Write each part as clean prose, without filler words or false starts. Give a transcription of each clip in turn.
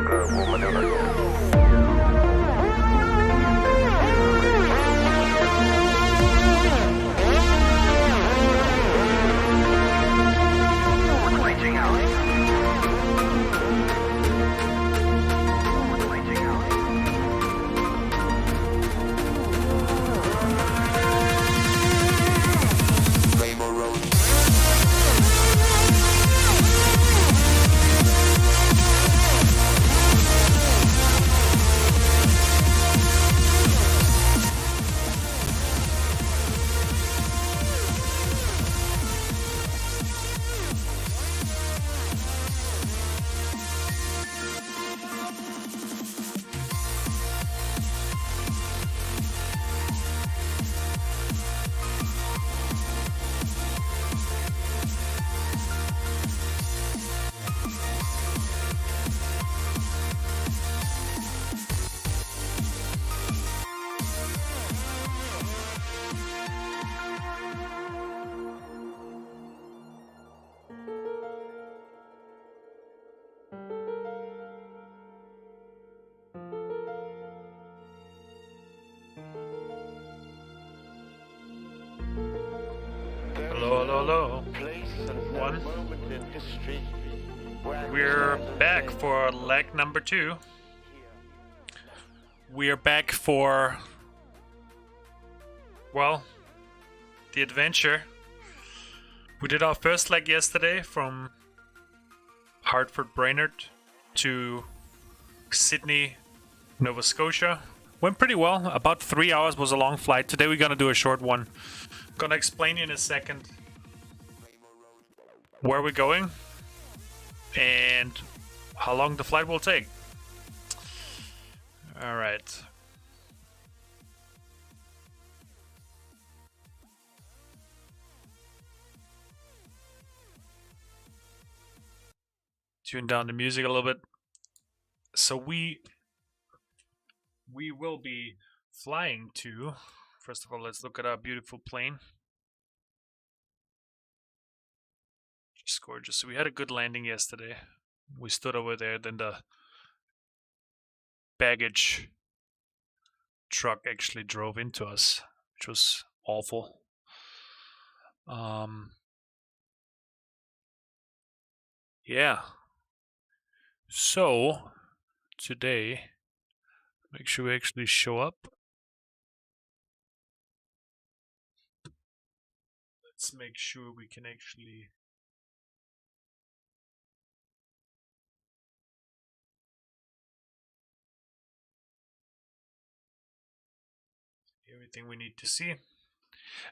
Hello, everyone. We're back for leg number 2. We're back for, well, the adventure. We did our first leg yesterday from Hartford, Brainerd to Sydney, Nova Scotia. Went pretty well. About 3 hours was a long flight. Today we're gonna do a short one. Gonna explain in a second where we're going and how long the flight will take. All right. Tune down the music a little bit. So we will be flying to, first of all, let's look at our beautiful plane. Just gorgeous. So we had a good landing yesterday. We stood over there, then the baggage truck actually drove into us, which was awful. Yeah. So today, make sure we actually show up. Let's make sure we can actually everything we need to see.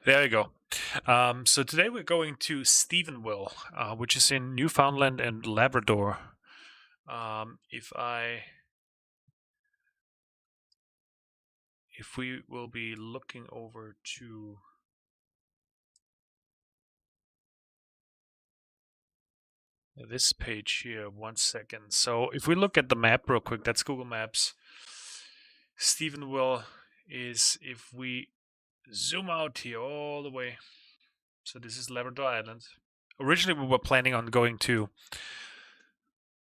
There we go. So today we're going to Stephenville, which is in Newfoundland and Labrador. If we will be looking over to this page here, 1 second. So if we look at the map real quick, that's Google Maps. Stephenville is, if we zoom out here all the way, so this is Labrador Island. Originally we were planning on going to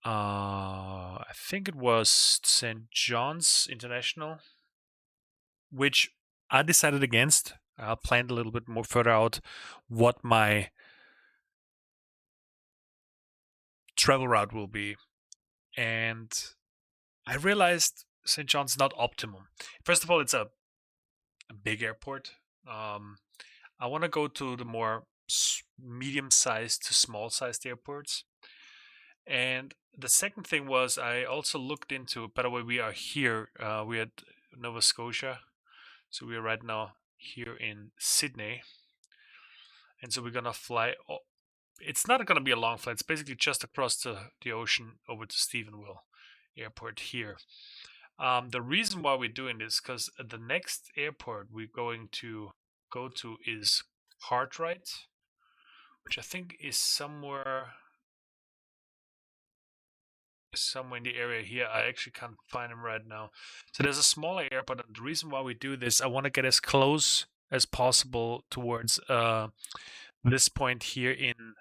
I think it was St. John's International, which I decided against. I planned a little bit more further out what my travel route will be, and I realized St. John's not optimum. First of all, it's a big airport. I want to go to the more medium-sized to small-sized airports. And the second thing was I also looked into, by the way, we are here, we're at Nova Scotia. So we are right now here in Sydney. And so we're going to fly. It's not going to be a long flight. It's basically just across the ocean over to Stephenville Airport here. The reason why we're doing this, because the next airport we're going to go to is Cartwright, which I think is somewhere in the area here. I actually can't find them right now. So there's a smaller airport, and the reason why we do this, I want to get as close as possible towards this point here in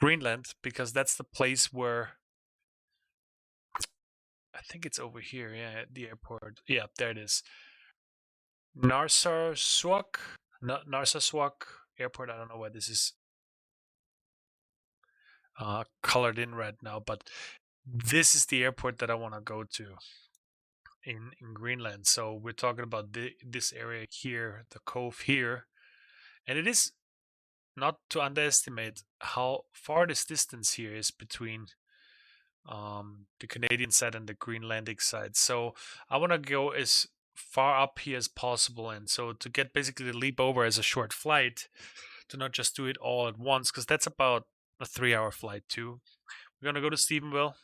Greenland, because that's the place where I think it's over here. Yeah, the airport. Yeah, there it is. Narsarsuaq, Narsarsuaq Airport. I don't know why this is colored in red now, but this is the airport that I want to go to in Greenland. So we're talking about this area here, the cove here, and it is not to underestimate how far this distance here is between the Canadian side and the Greenlandic side. So I want to go as far up here as possible, and so to get basically the leap over as a short flight, to not just do it all at once, because that's about a 3-hour flight too. We're gonna go to Stephenville,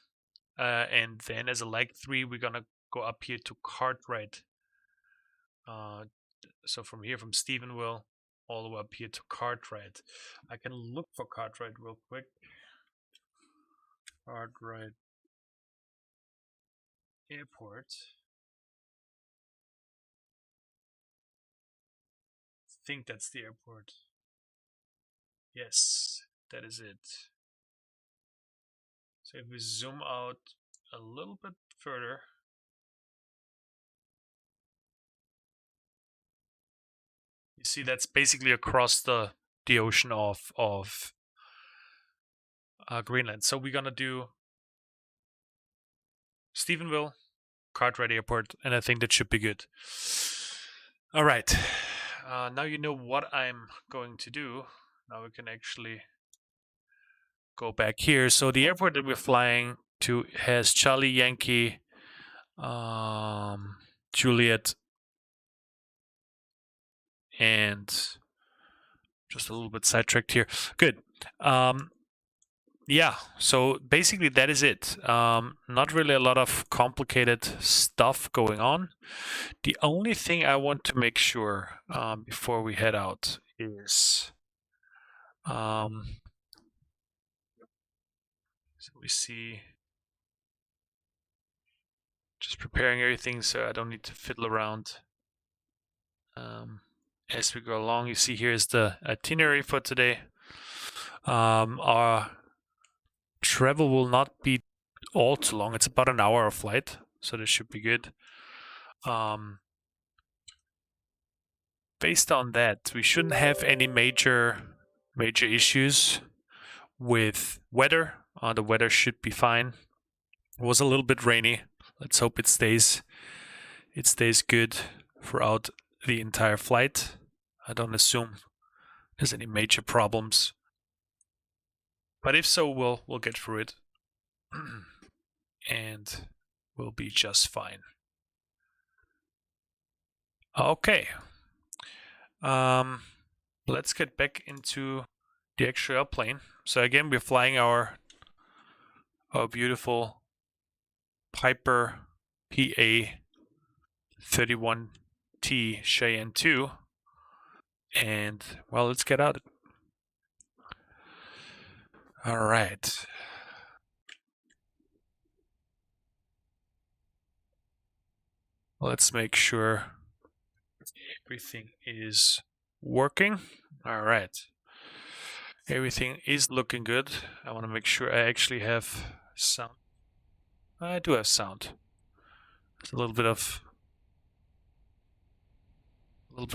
and then as a leg 3, we're gonna go up here to Cartwright. So from here, from Stephenville, all the way up here to Cartwright. I can look for Cartwright real quick. Cartwright Airport. I think that's the airport. Yes, that is it. So if we zoom out a little bit further, you see that's basically across the ocean of Greenland. So we're gonna do Stephenville, Cartwright Airport, and I think that should be good. All right, now you know what I'm going to do. Now we can actually go back here. So the airport that we're flying to has Charlie, Yankee, Juliet, and just a little bit sidetracked here. Good. Yeah, so basically that is it. Not really a lot of complicated stuff going on. The only thing I want to make sure before we head out is so we see, just preparing everything so I don't need to fiddle around as we go along. You see, here's the itinerary for today. Our travel will not be all too long. It's about an hour of flight, so this should be good. Based on that, we shouldn't have any major issues with weather. The weather should be fine. It was a little bit rainy. Let's hope it stays good throughout the entire flight. I don't assume there's any major problems, but if so, we'll get through it and we'll be just fine. Okay. Let's get back into the actual airplane. So again, we're flying our beautiful Piper PA-31T Cheyenne 2, and well, let's get out. All right. Let's make sure everything is working. All right. Everything is looking good. I want to make sure I actually have sound. I do have sound. There's a little bit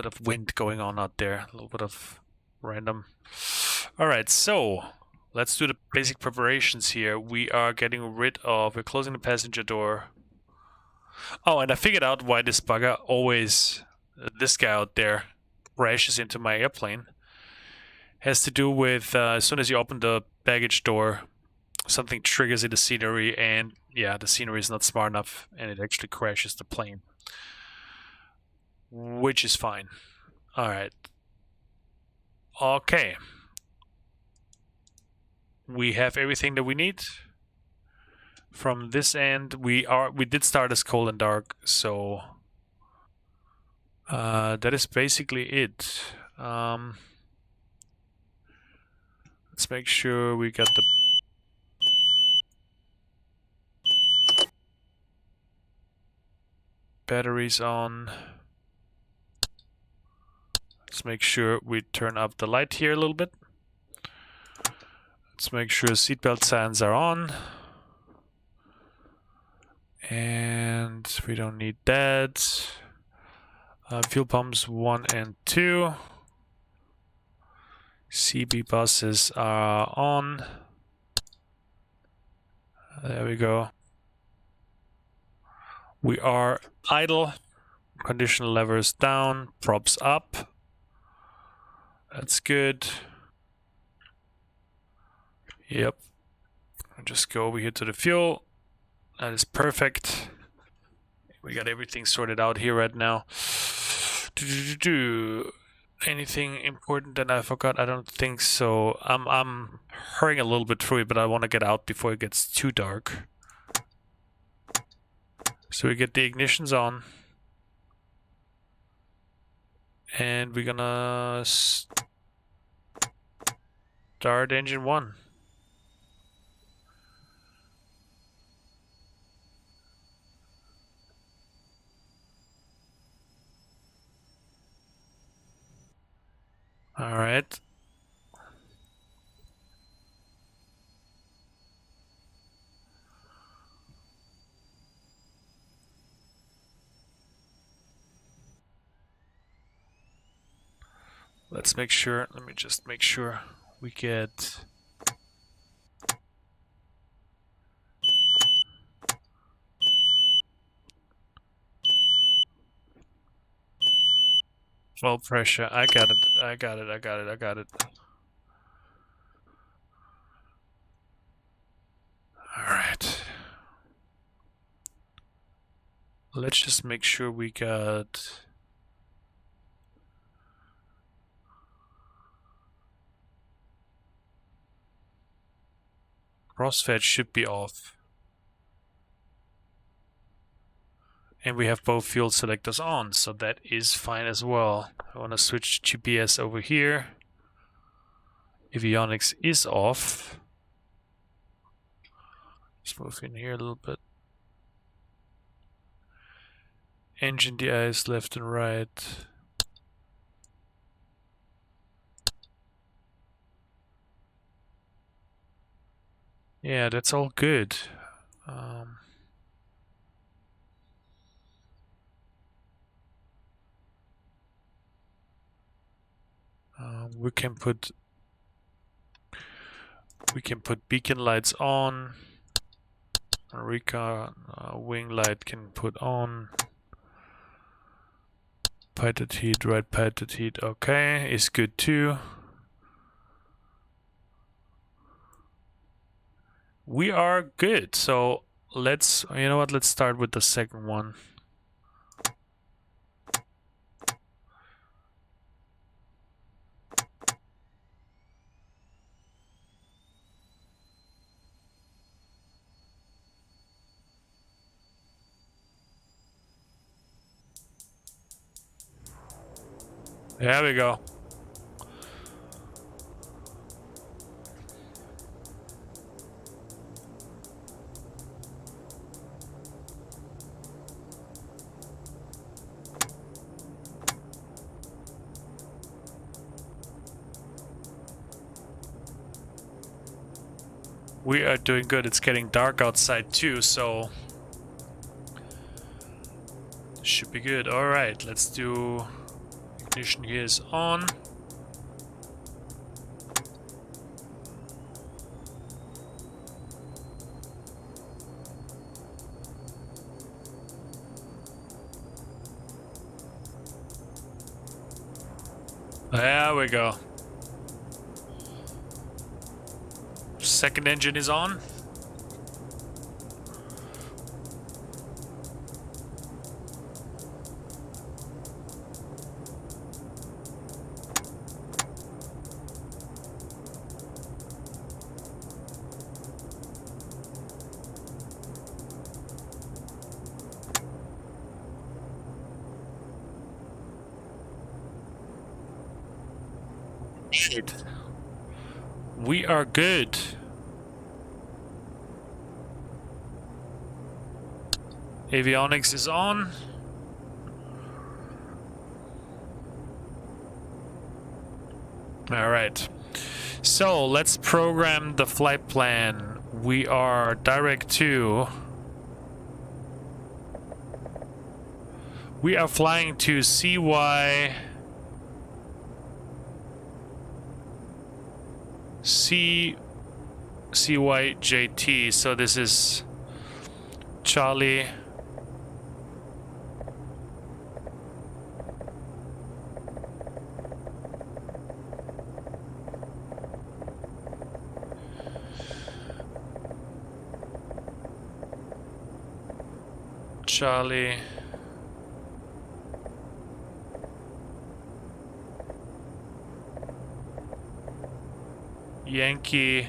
of wind going on out there. A little bit of random. All right, so let's do the basic preparations here. We're closing the passenger door. Oh, and I figured out why this bugger always, this guy out there, crashes into my airplane. Has to do with as soon as you open the baggage door, something triggers in the scenery, and yeah, the scenery is not smart enough, and it actually crashes the plane, which is fine. All right. Okay. We have everything that we need. From this end, we did start as cold and dark, so that is basically it. Let's make sure we got the batteries on. Let's make sure we turn up the light here a little bit. Let's make sure seatbelt signs are on. And we don't need that. Fuel pumps 1 and 2. CB buses are on. There we go. We are idle. Condition levers down, props up. That's good. Yep. I'll just go over here to the fuel. That is perfect. We got everything sorted out here right now. Anything important that I forgot? I don't think so. I'm hurrying a little bit through it, but I want to get out before it gets too dark. So we get the ignitions on. And we're gonna start engine 1. All right. Let's make sure, let me just make sure we get full pressure. I got it. All right. Let's just make sure we got crossfed should be off. And we have both fuel selectors on, so that is fine as well. I want to switch GPS over here. Avionics is off. Let's move in here a little bit. Engine DIs left and right. Yeah, that's all good. We can put beacon lights on. Recon wing light can put on. Pilot heat, right pilot heat, okay, is good too. We are good, so let's, you know what, let's start with the second one. There we go. We are doing good. It's getting dark outside too, so should be good. All right, let's do ignition here is on. There we go. Second engine is on. Shit. We are good. Avionics is on. All right. So let's program the flight plan. We are direct to... We are flying to CYJT. So this is Charlie. Charlie. Yankee.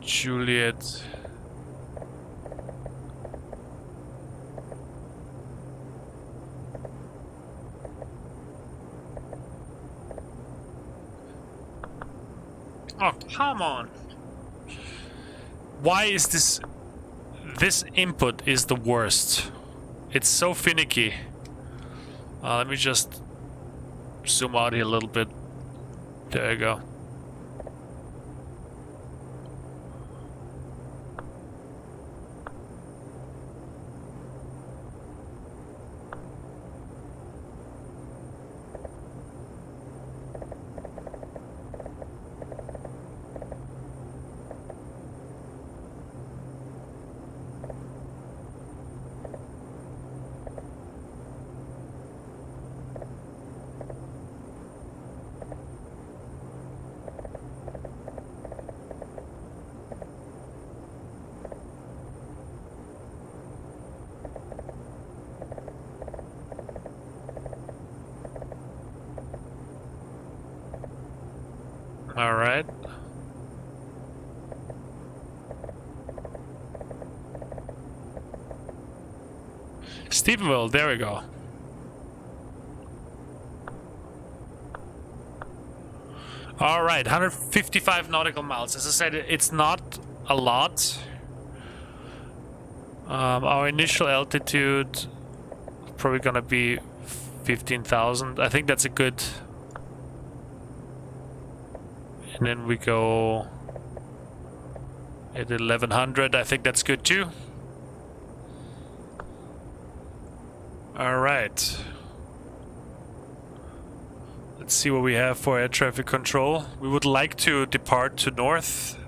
Juliet. Oh, come on. Why is this... This input is the worst. It's so finicky. Let me just zoom out here a little bit. There you go. All right. Stephenville, there we go. All right, 155 nautical miles. As I said, it's not a lot. Our initial altitude probably gonna be 15,000. I think that's a good. And then we go at 1100. I think that's good too. All right. Let's see what we have for air traffic control. We would like to depart to north.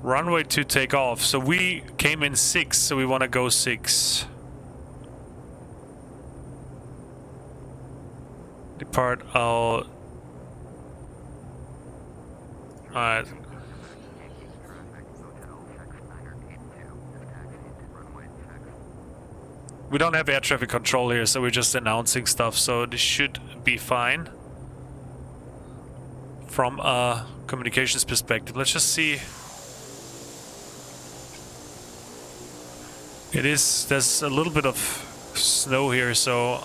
Runway to take off. So we came in 6, so we want to go 6. Depart out. Alright. We don't have air traffic control here, so we're just announcing stuff, so this should be fine from a communications perspective. Let's just see. There's a little bit of snow here, so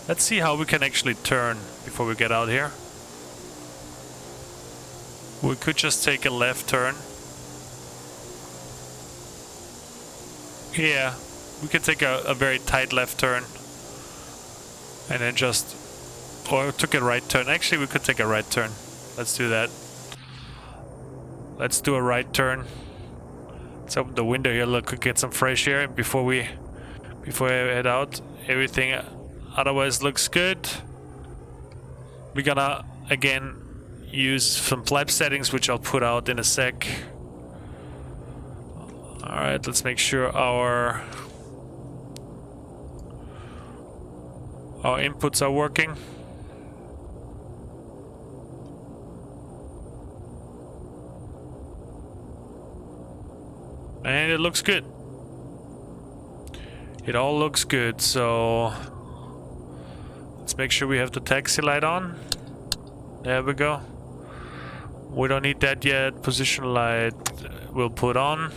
let's see how we can actually turn before we get out here. We could just take a left turn. Yeah, we could take a very tight left turn. And then just... Or took a right turn. Actually, we could take a right turn. Let's do that. Let's do a right turn. Let's open the window here. Look, get some fresh air before I head out. Everything otherwise looks good. We're gonna, again, use some flap settings, which I'll put out in a sec. Alright, let's make sure our inputs are working. And it looks good. It all looks good, so let's make sure we have the taxi light on. There we go. We don't need that yet. Position light we'll put on.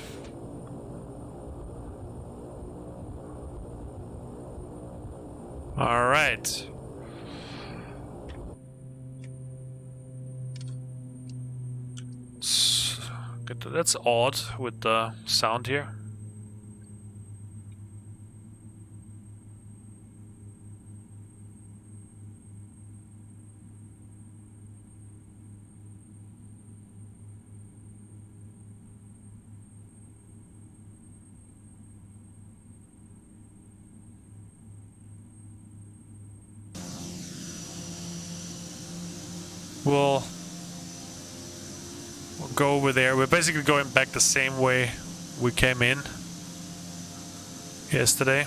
All right. That's odd with the sound here. We'll go over there. We're basically going back the same way we came in yesterday.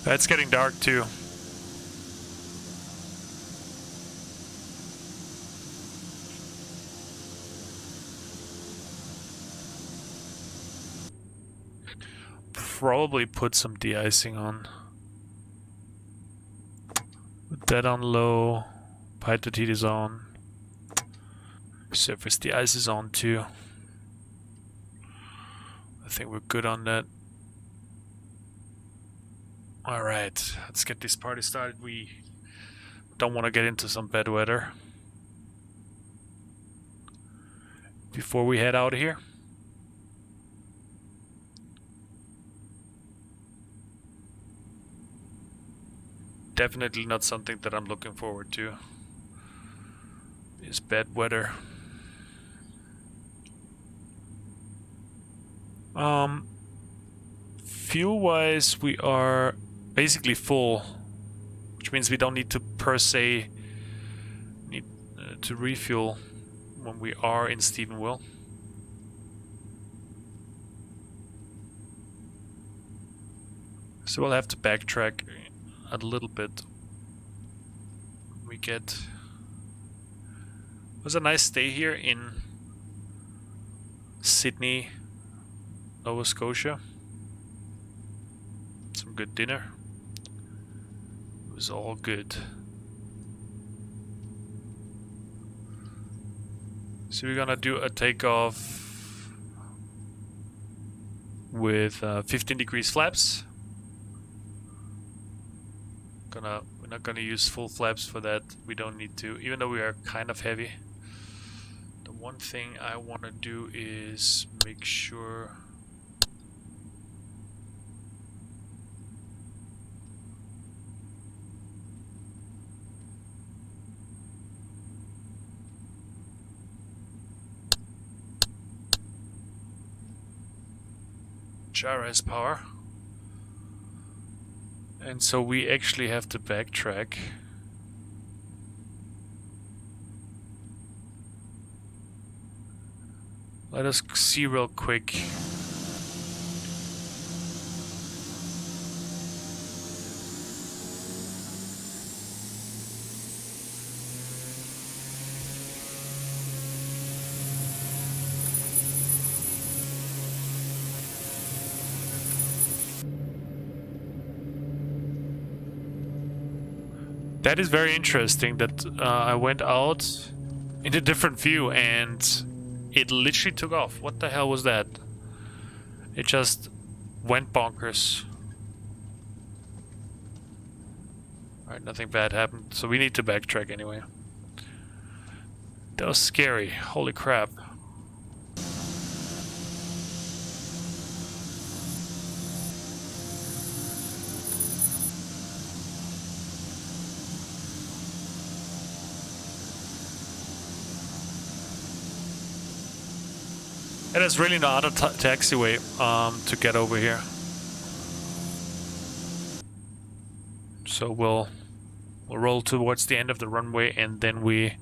It's getting dark too. Probably put some de-icing on. Put that on low. Pipe heat is on. Surface de-ice is on too. I think we're good on that. Alright, let's get this party started. We don't want to get into some bad weather before we head out of here. Definitely not something that I'm looking forward to, is bad weather. Fuel-wise, we are basically full, which means we don't need to per se need to refuel when we are in Stephenville. So we'll have to backtrack a little bit. We get... It was a nice stay here in Sydney, Nova Scotia. Some good dinner. It was all good. So we're gonna do a takeoff with 15 degrees flaps. We're not gonna use full flaps for that. We don't need to, even though we are kind of heavy. The one thing I want to do is make sure gyro has power. And so we actually have to backtrack. Let us see real quick. That is very interesting that I went out in a different view and it literally took off. What the hell was that? It just went bonkers. Alright, nothing bad happened, so we need to backtrack anyway. That was scary. Holy crap. And there's really no other taxiway to get over here. So we'll roll towards the end of the runway and then we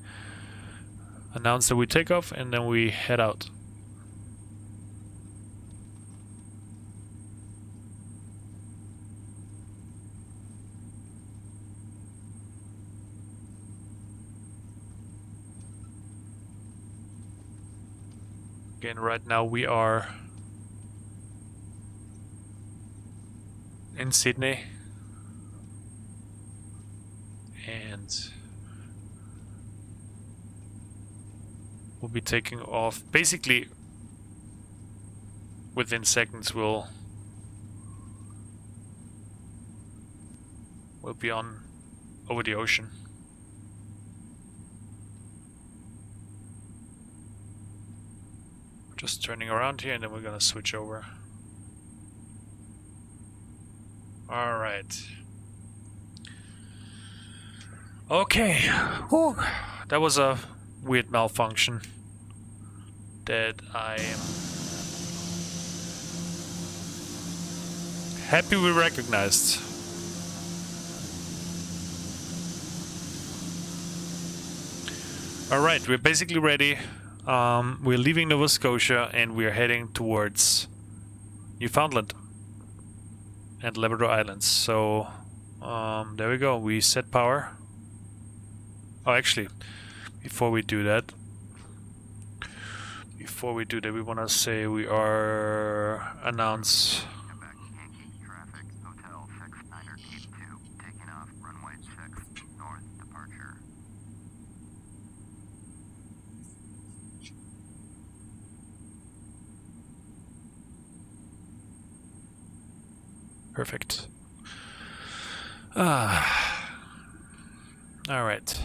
announce that we take off and then we head out. Again, right now we are in Sydney. And we'll be taking off. Basically, within seconds we'll be on over the ocean. Just turning around here and then we're gonna switch over. Alright. Okay. Whew. That was a weird malfunction that I am happy we recognized. Alright, we're basically ready. We're leaving Nova Scotia and we're heading towards Newfoundland and Labrador Islands. So there we go. We set power. Oh, actually, before we do that, we want to say we are announce. Perfect. All right.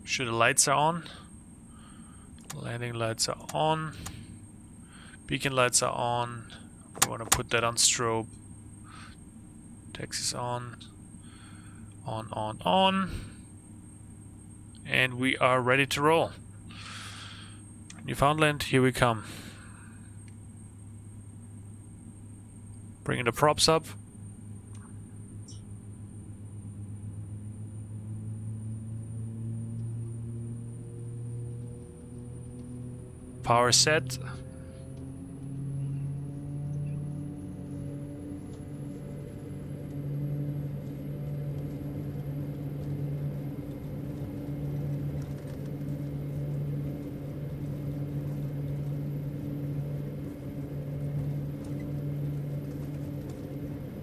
Sure, the lights are on. Landing lights are on. Beacon lights are on. We want to put that on strobe. Taxi's on. On. And we are ready to roll. Newfoundland, here we come. Bringing the props up. Power set.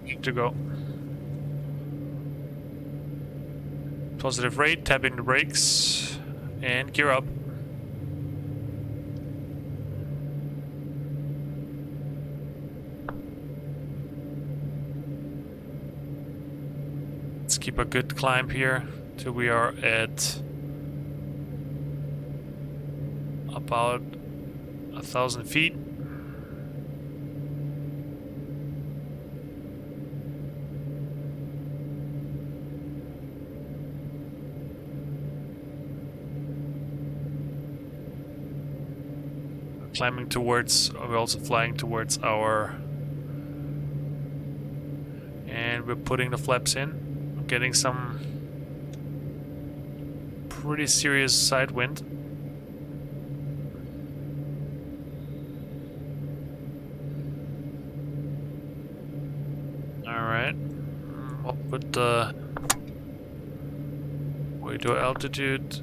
Good to go. Positive rate, tapping the brakes, and gear up. Keep a good climb here till we are at about 1,000 feet. Climbing towards, we're also flying towards our, and we're putting the flaps in. Getting some pretty serious side wind. Alright. I'll put the radio altitude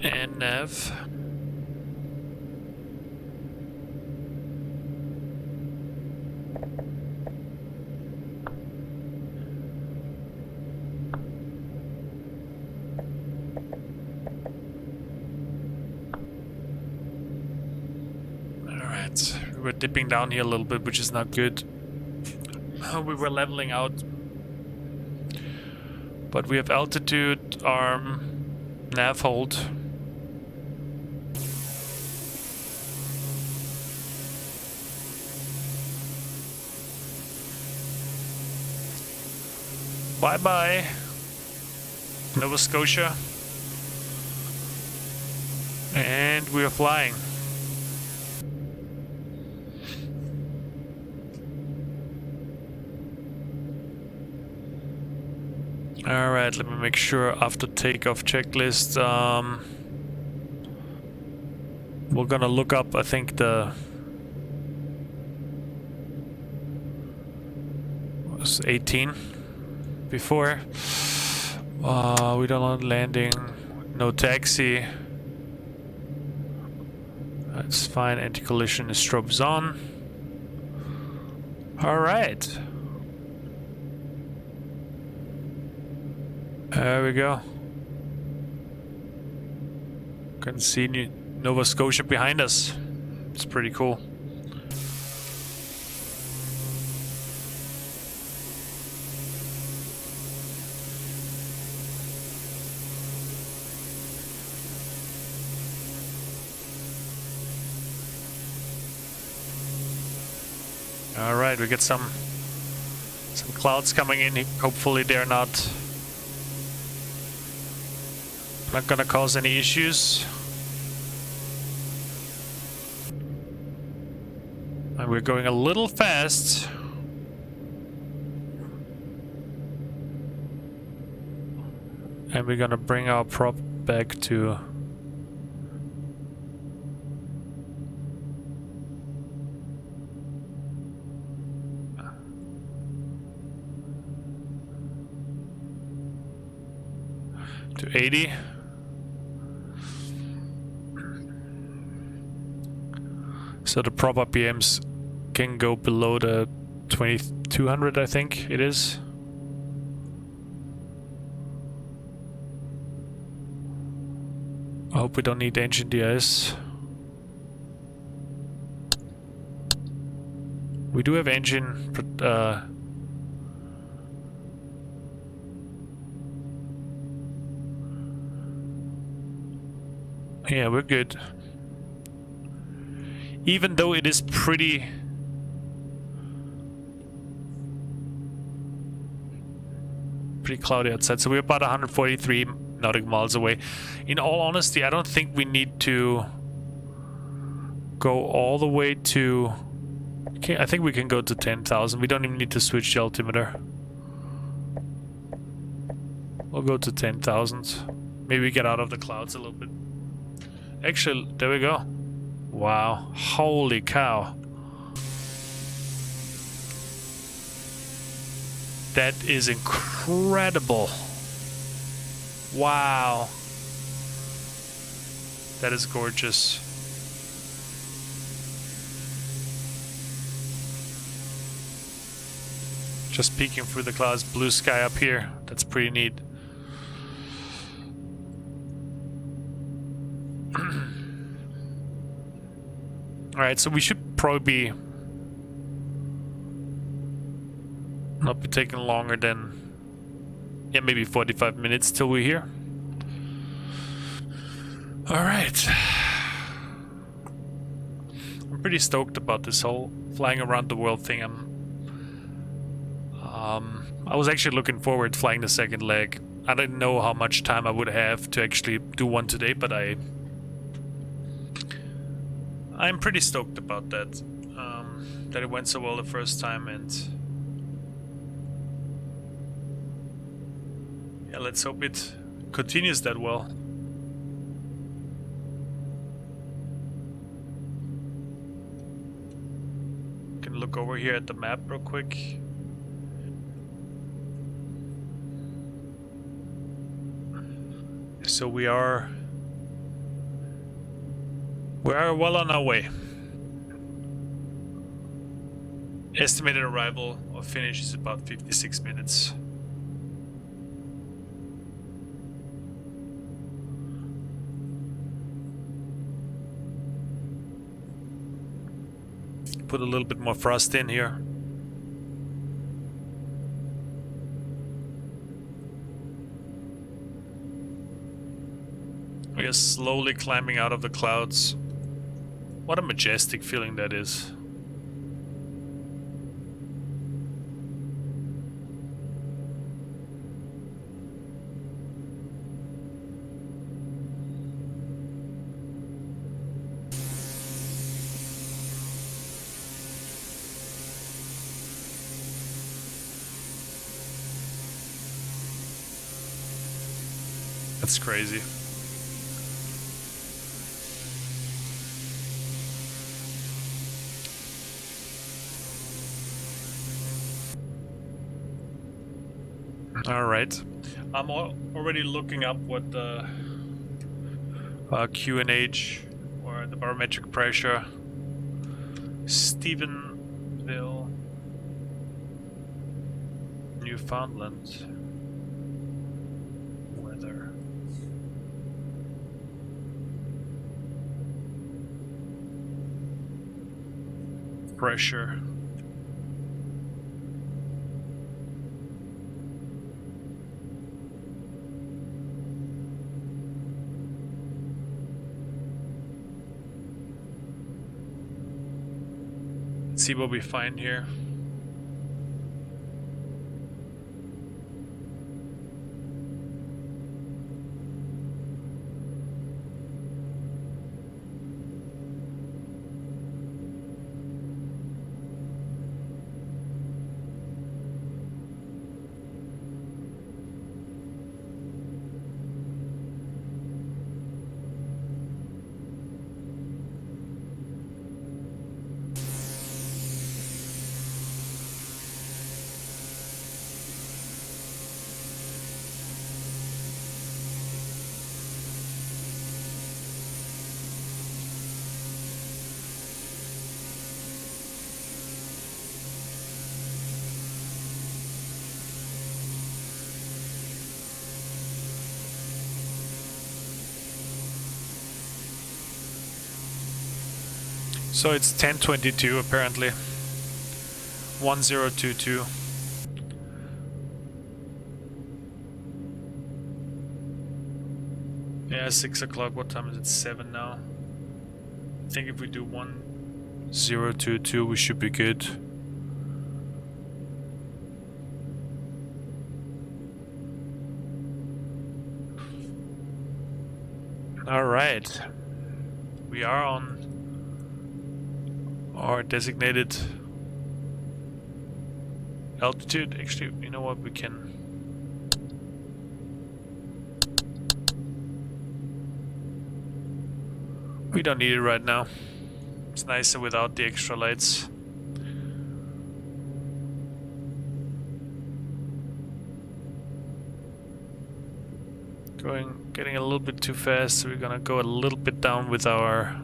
and nav. We're dipping down here a little bit, which is not good. We were leveling out. But we have altitude, arm, nav hold. Bye-bye, Nova Scotia. And we are flying. Alright, let me make sure after takeoff checklist, we're gonna look up, I think, the was 18 before. We don't want landing, no taxi. That's fine, anti-collision strobes on. Alright. There we go. Can see Nova Scotia behind us. It's pretty cool. All right, we get some clouds coming in. Hopefully they're not gonna cause any issues. And we're going a little fast. And we're gonna bring our prop back to to 80. So the prop RPMs can go below the 2200, I think it is. I hope we don't need engine DIS. We do have engine yeah, we're good. Even though it is pretty cloudy outside, so we're about 143 nautical miles away. In all honesty, I don't think we need to go all the way to... I think we can go to 10,000. We don't even need to switch the altimeter. We'll go to 10,000. Maybe we get out of the clouds a little bit. Actually, there we go. Wow. Holy cow. That is incredible. Wow. That is gorgeous. Just peeking through the clouds, blue sky up here. That's pretty neat. Alright, so we should probably not be taking longer than, yeah, maybe 45 minutes till we're here. Alright. I'm pretty stoked about this whole flying around the world thing. I was actually looking forward to flying the second leg. I didn't know how much time I would have to actually do one today, but I'm pretty stoked about that. That it went so well the first time, and yeah, let's hope it continues that well. Can look over here at the map real quick. So we are well on our way. Estimated arrival or finish is about 56 minutes. Put a little bit more thrust in here. We are slowly climbing out of the clouds. What a majestic feeling that is. That's crazy. All right, I'm already looking up what the QNH or the barometric pressure. Stephenville, Newfoundland. pressure. Let's see what we find here. So it's 10:22 apparently. 1022. Yeah, 6 o'clock. What time is it? 7 now. I think if we do 1022, we should be good. All right. We are on our designated altitude. Actually, you know what, we can we don't need it right now. It's nicer without the extra lights. Getting a little bit too fast, so we're gonna go a little bit down with our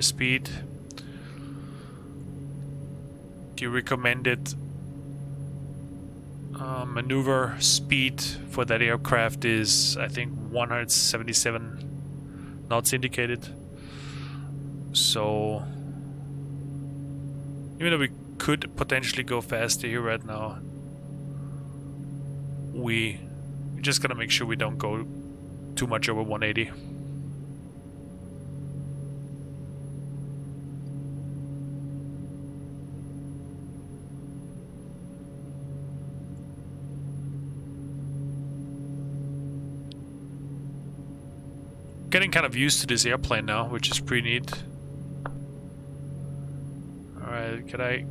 speed. The recommended maneuver speed for that aircraft is, I think, 177 knots indicated. So even though we could potentially go faster here right now, we're just gonna make sure we don't go too much over 180. Getting kind of used to this airplane now, which is pretty neat. Alright, could I...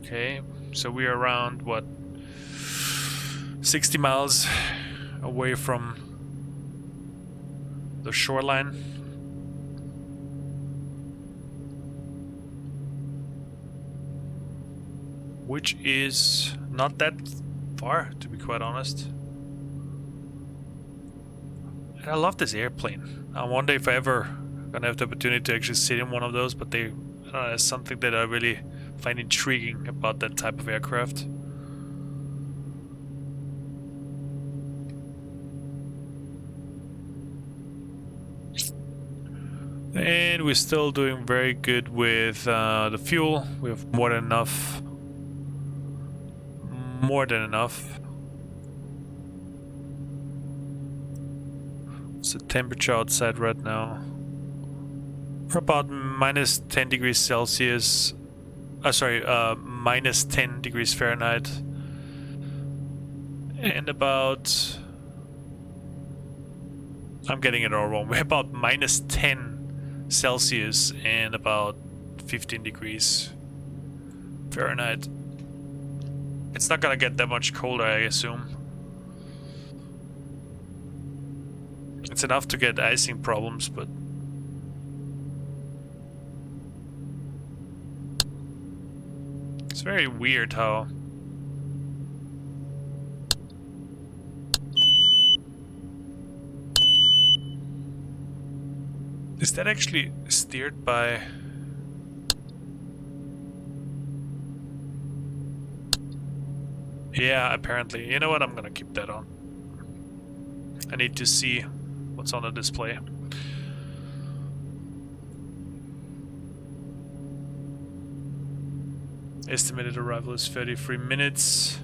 Okay, so we're around, what, 60 miles away from the shoreline. Which is not that far, to be quite honest. And I love this airplane. I wonder if I ever gonna have the opportunity to actually sit in one of those, but they, I don't know, it's something that I really find intriguing about that type of aircraft. And we're still doing very good with the fuel. We have more than enough. More than enough. What's the temperature outside right now? We're about minus 10 degrees Celsius. Minus 10 degrees Fahrenheit. And about... I'm getting it all wrong. We're about minus 10 Celsius and about 15 degrees Fahrenheit. It's not gonna get that much colder, I assume. It's enough to get icing problems, but it's very weird how is that actually steered by... Yeah, apparently. You know what? I'm gonna keep that on. I need to see what's on the display. Estimated arrival is 33 minutes.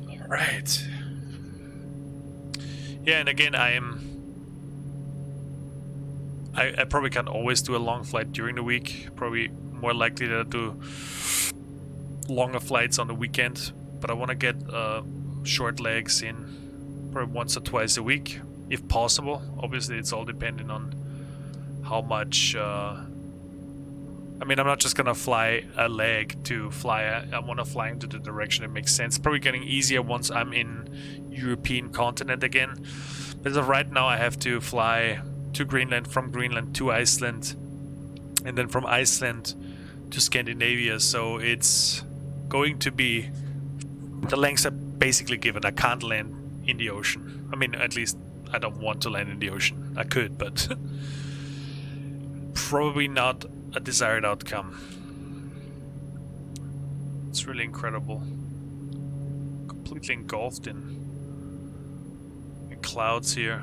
All right. Yeah, and again, I probably can't always do a long flight during the week. Probably more likely to do longer flights on the weekend. But I want to get short legs in probably once or twice a week, if possible. Obviously, it's all depending on how much. I mean, I'm not just gonna fly a leg to fly. I want to fly into the direction that makes sense. Probably getting easier once I'm in European continent again. But as of right now, I have to fly to Greenland, from Greenland to Iceland, and then from Iceland to Scandinavia. So it's going to be, the lengths are basically given. I can't land in the ocean. I mean, at least I don't want to land in the ocean. I could, but probably not a desired outcome. It's really incredible. Completely engulfed in clouds here.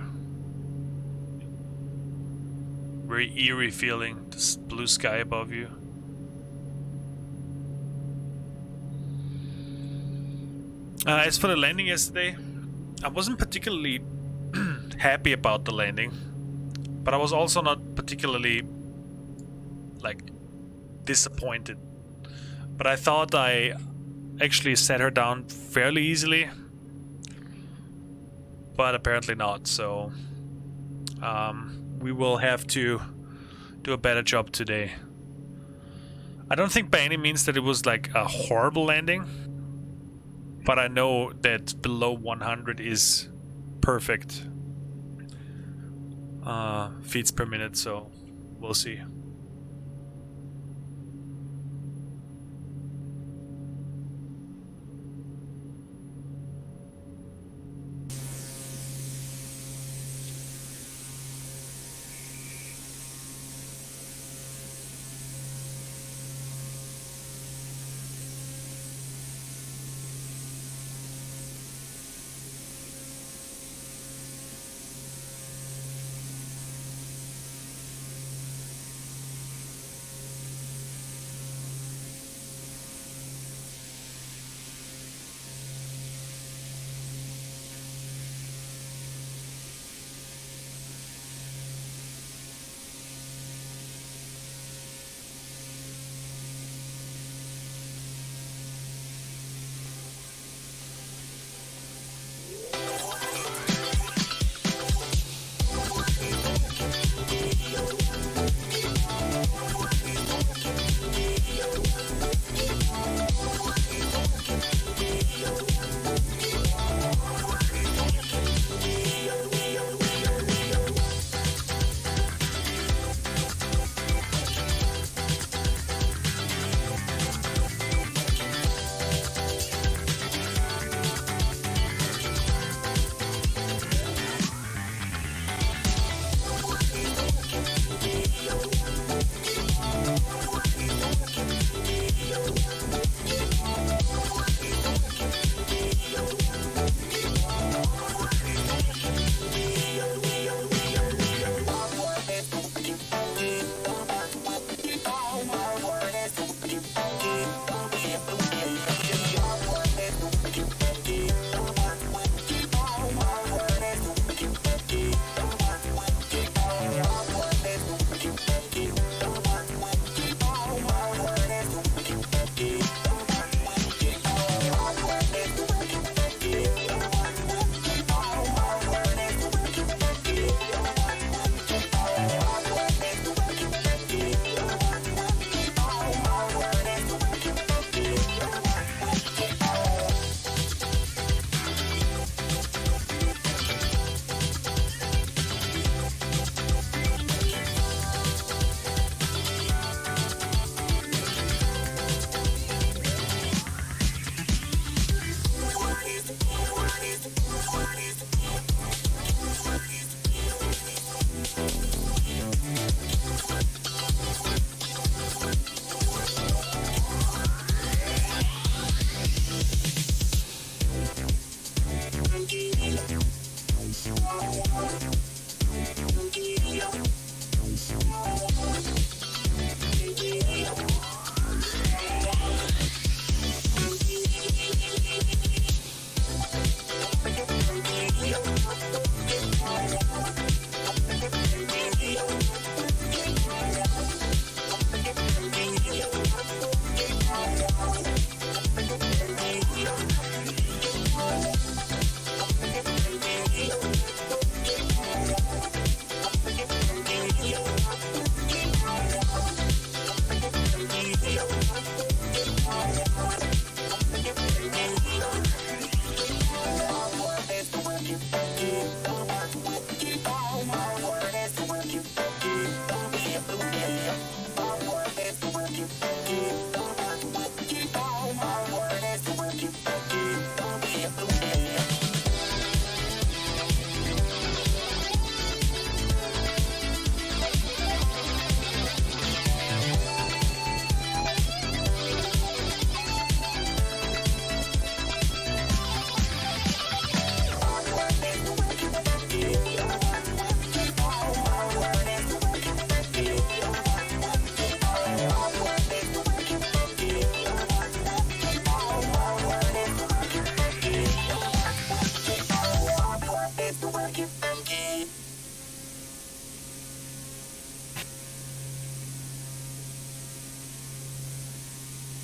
Very eerie feeling, this blue sky above you. As for the landing yesterday, I wasn't particularly happy about the landing, but I was also not particularly disappointed. But I thought I actually set her down fairly easily, but apparently not. So we will have to do a better job today. I don't think by any means that it was like a horrible landing, but I know that below 100 is perfect feet per minute, so we'll see.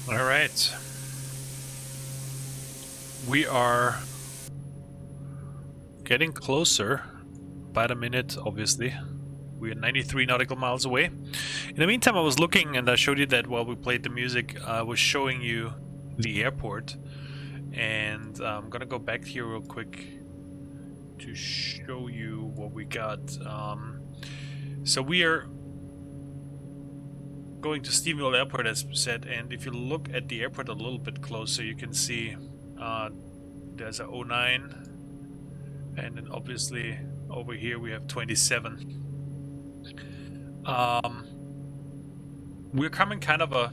All right. We are getting closer. By the minute, obviously. We are 93 nautical miles away. In the meantime, I was looking and I showed you that while we played the music, I was showing you the airport. And I'm gonna go back here real quick to show you what we got. So we are going to Stephenville Airport, as said, and if you look at the airport a little bit closer, you can see there's a 09, and then obviously over here we have 27. We're coming kind of a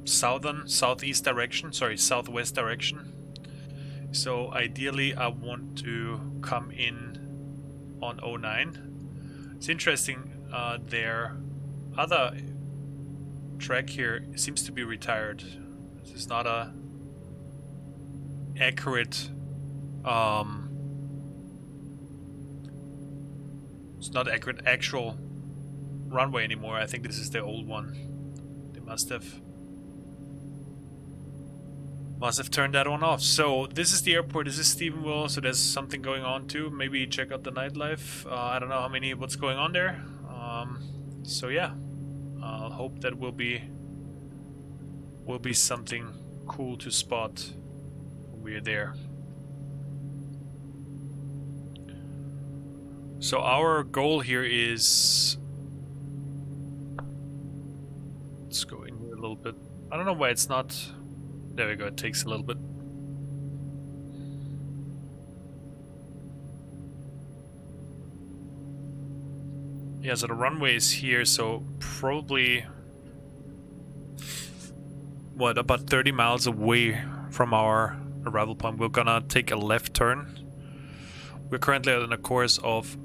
southwest direction. So ideally I want to come in on 09. It's interesting, their other track here seems to be retired. This is not a accurate it's not accurate actual runway anymore. I think this is the old one. They must have turned that one off. So this is the airport. This is Stephenville. So there's something going on too. Maybe check out the nightlife. I don't know what's going on there. So yeah, I'll hope that will be something cool to spot when we're there. So our goal here is, let's go in here a little bit. I don't know why it's not. There we go. It takes a little bit. Yeah, so the runway is here, so probably what, about 30 miles away from our arrival point. We're gonna take a left turn. We're currently on a course of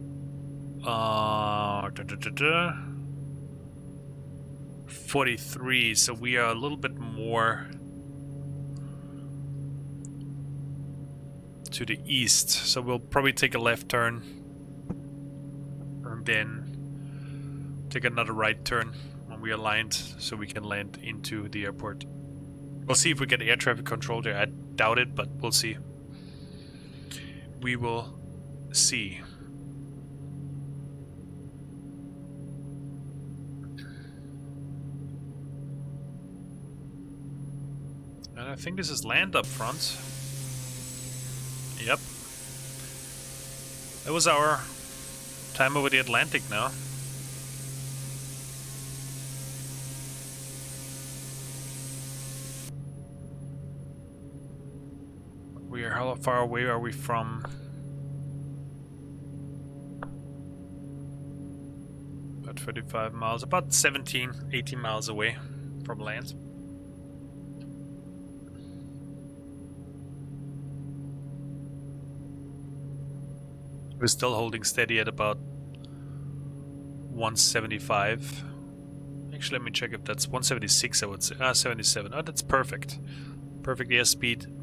43, so we are a little bit more to the east. So we'll probably take a left turn and then take another right turn when we are aligned so we can land into the airport. We'll see if we get air traffic control there. I doubt it, but we'll see. We will see. And I think this is land up front. Yep. That was our time over the Atlantic now. How far away are we from? About 35 miles, about 17, 18 miles away from land. We're still holding steady at about 175. Actually, let me check if that's 176, I would say. 77. Oh, that's perfect. Perfect airspeed.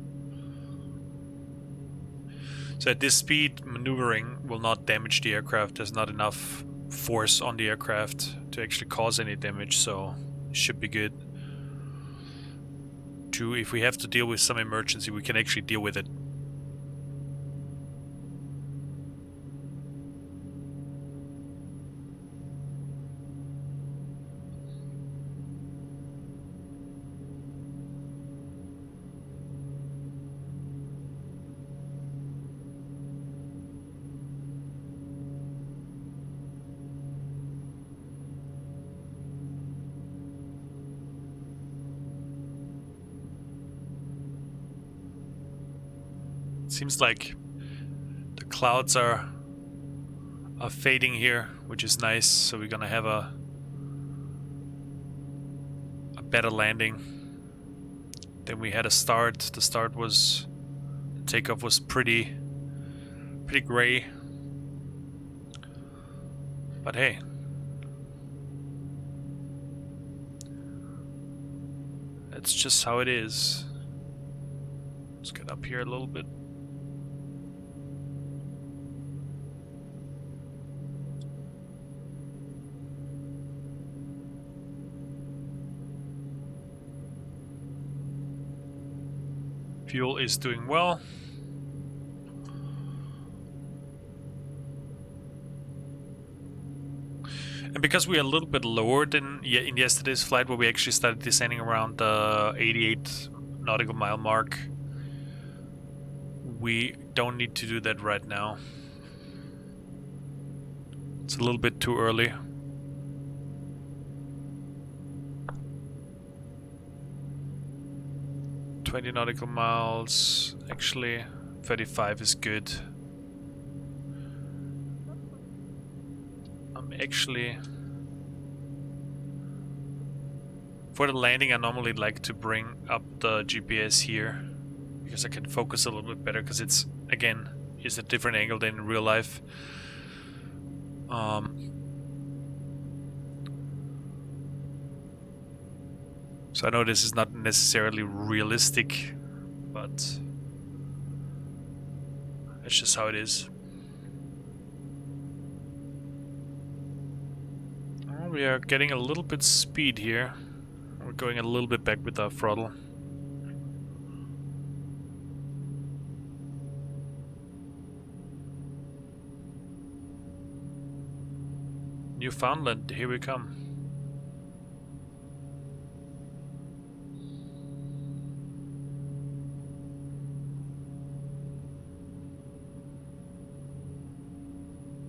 So at this speed, maneuvering will not damage the aircraft. There's not enough force on the aircraft to actually cause any damage, so it should be good. If we have to deal with some emergency, we can actually deal with it. Seems like the clouds are fading here, which is nice. So we're gonna have a better landing than we had a start. The takeoff was pretty gray. But hey, that's just how it is. Let's get up here a little bit. Fuel is doing well. And because we are a little bit lower than in yesterday's flight, where we actually started descending around the 88 nautical mile mark, we don't need to do that right now. It's a little bit too early. "20 nautical miles, actually 35 is good. Actually, for the landing, I normally like to bring up the GPS here because I can focus a little bit better, because it's, again, is a different angle than in real life. So I know this is not necessarily realistic, but it's just how it is. We are getting a little bit speed here. We're going a little bit back with our throttle. Newfoundland, here we come.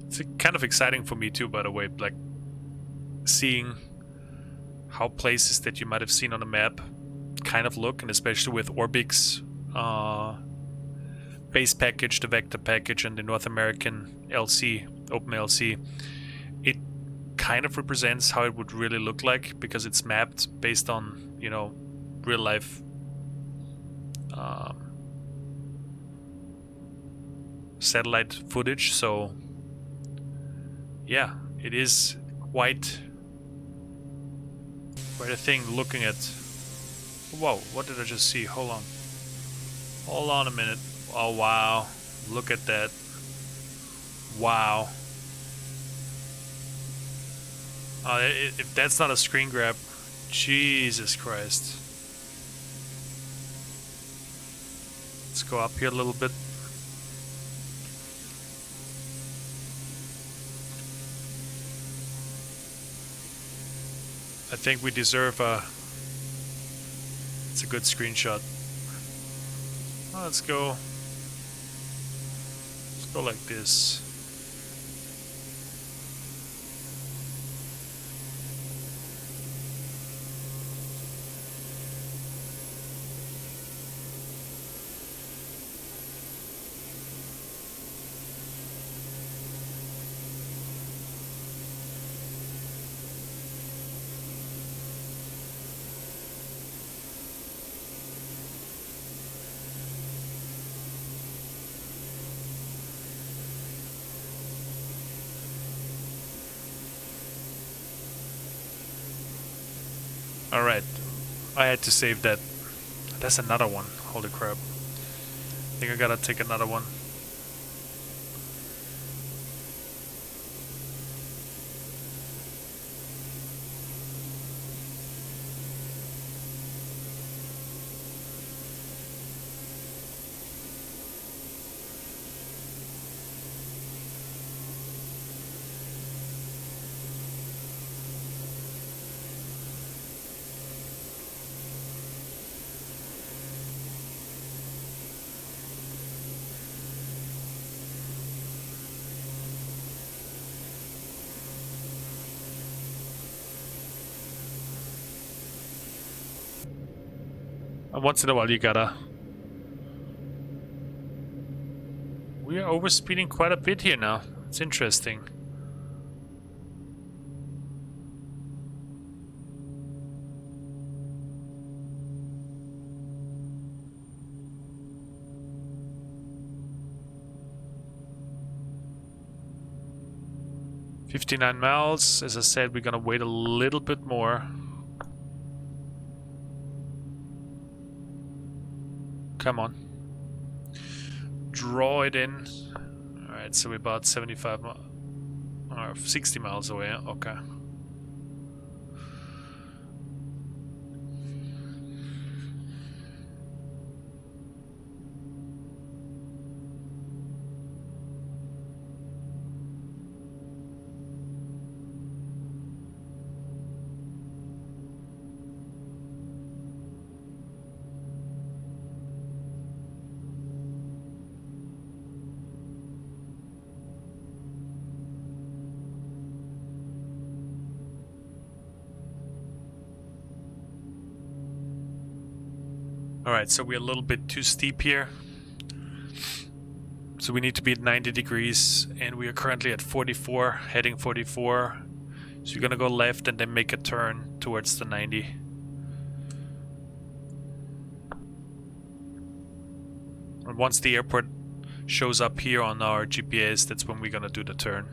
It's kind of exciting for me too, by the way, like seeing how places that you might have seen on the map kind of look, and especially with Orbic's base package, the vector package, and the North American LC, OpenLC, it kind of represents how it would really look like, because it's mapped based on, you know, real life satellite footage. So yeah, it is quite a thing looking at. Whoa, what did I just see? Hold on a minute. Oh wow, look at that. Wow. If that's not a screen grab, Jesus Christ. Let's go up here a little bit. I think we deserve it's a good screenshot. Well, let's go like this. Alright, I had to save that. That's another one. Holy crap. I think I gotta take another one. Once in a while you gotta... We are overspeeding quite a bit here now. It's interesting. "59 miles. As I said, we're gonna wait a little bit more. Come on. Draw it in. Alright, so we're about 75 or 60 miles away. Okay. Alright, so we're a little bit too steep here. So we need to be at 90 degrees, and we are currently at 44, heading 44. So you're gonna go left and then make a turn towards the 90. And once the airport shows up here on our GPS, that's when we're gonna do the turn.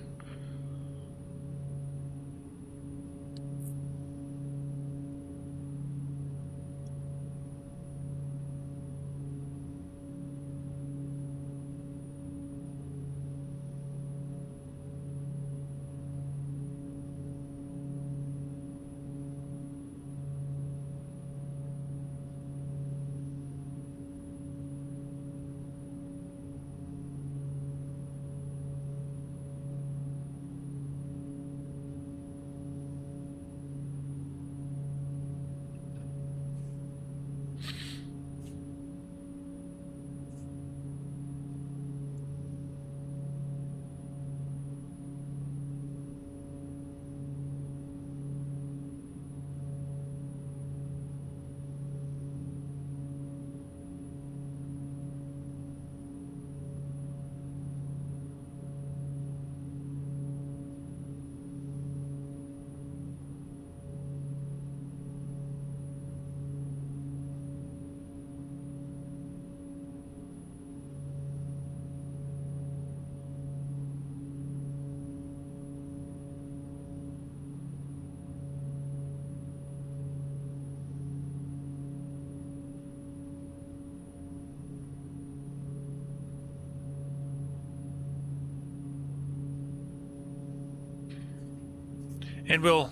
And we'll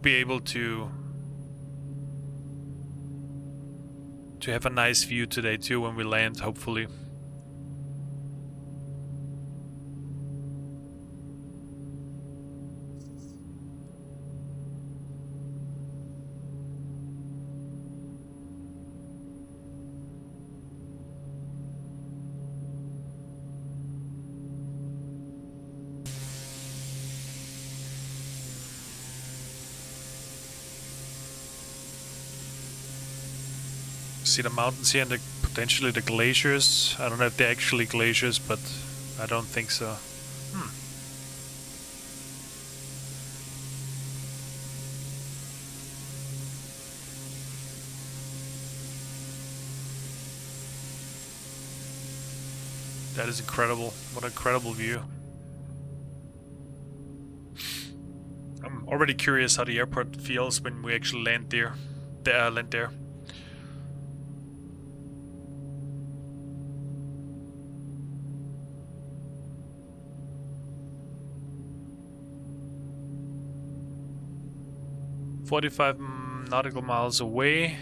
be able to have a nice view today too when we land, hopefully. See the mountains here and potentially the glaciers. I don't know if they're actually glaciers, but I don't think so. That is incredible. What an incredible view. I'm already curious how the airport feels when we actually land there. Land there. "45 nautical miles away."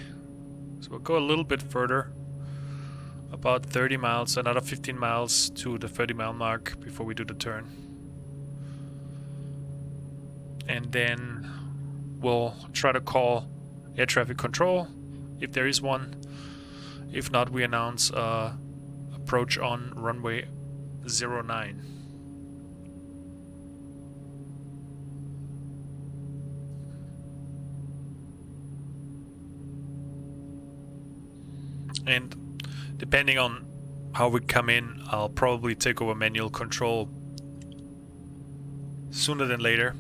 So we'll go a little bit further. About 30 miles, another 15 miles to the 30-mile mark before we do the turn. And then we'll try to call air traffic control, if there is one. If not, we announce approach on runway 09. And depending on how we come in, I'll probably take over manual control sooner than later.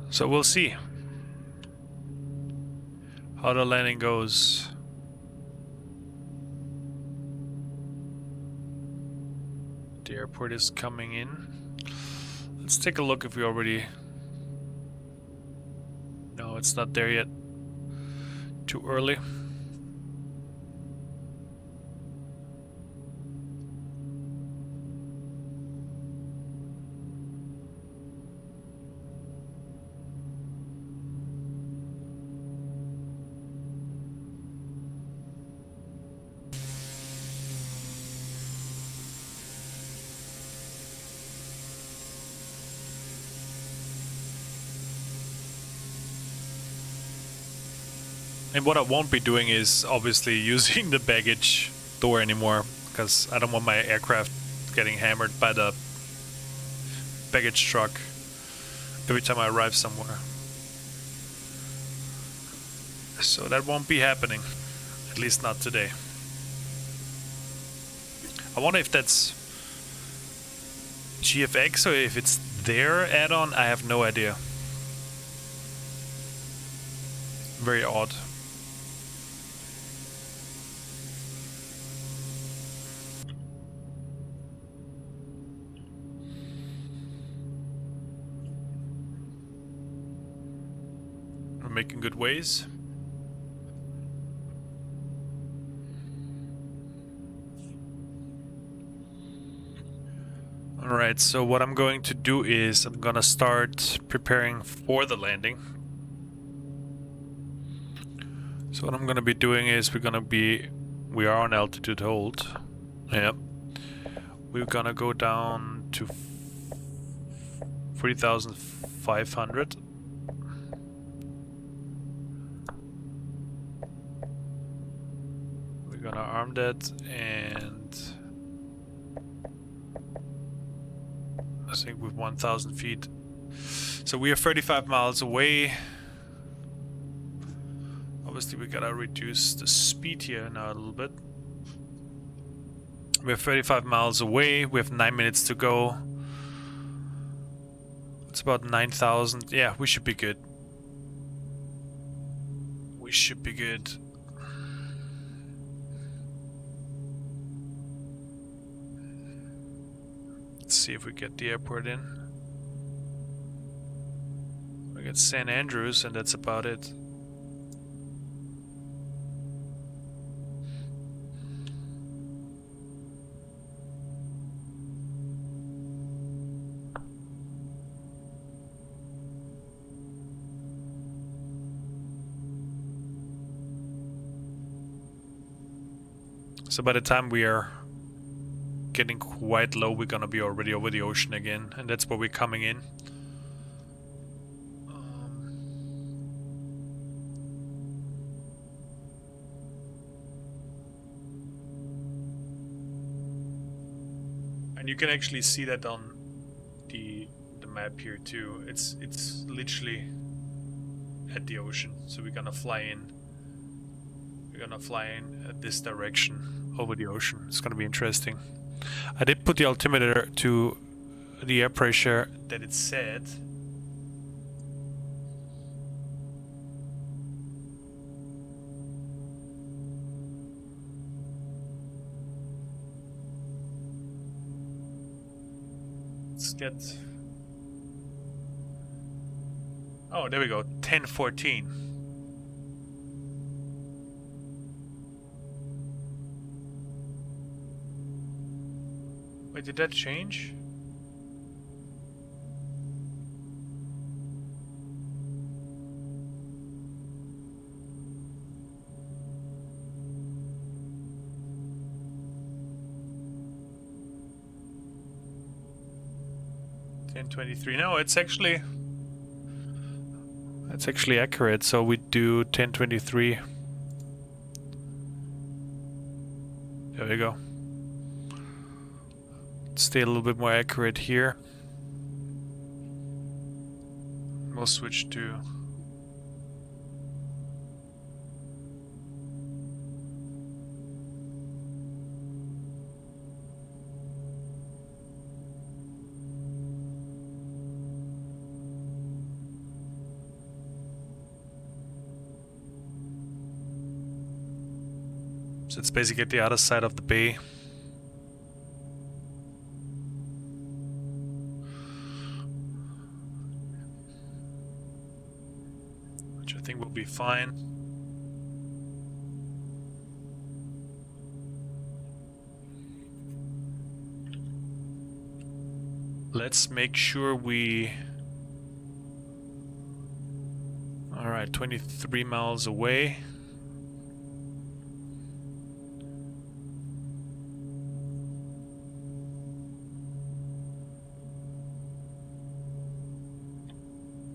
So we'll see how the landing goes. The airport is coming in. Let's take a look if we already... No, it's not there yet. Too early. And what I won't be doing is obviously using the baggage door anymore, because I don't want my aircraft getting hammered by the baggage truck every time I arrive somewhere. So that won't be happening, at least not today. I wonder if that's GFX or if it's their add-on. I have no idea. Very odd. We're making good ways. Alright, so what I'm going to do is I'm gonna start preparing for the landing. So what I'm gonna be doing is we are on altitude hold. Yep. We're gonna go down to 40,500. We're gonna arm that, and I think with 1,000 feet. So we are 35 miles away. Obviously we gotta reduce the speed here now a little bit. We're 35 miles away. We have 9 minutes to go. It's about 9,000. Yeah, we should be good. We should be good. Let's see if we get the airport in. We get St. Andrews, and that's about it. So by the time we are getting quite low, we're gonna be already over the ocean again, and that's where we're coming in. And you can actually see that on the map here too. It's literally at the ocean, so we're gonna fly in. We're gonna fly in at this direction over the ocean. It's gonna be interesting. I did put the altimeter to the air pressure that it said. Let's get... Oh, there we go. 1014. Wait, did that change? $10.23. No, it's actually accurate. So we do 10.23. There we go. Stay a little bit more accurate here. We'll switch to so it's basically the other side of the bay. Which I think will be fine. Let's make sure we... Alright, 23 miles away.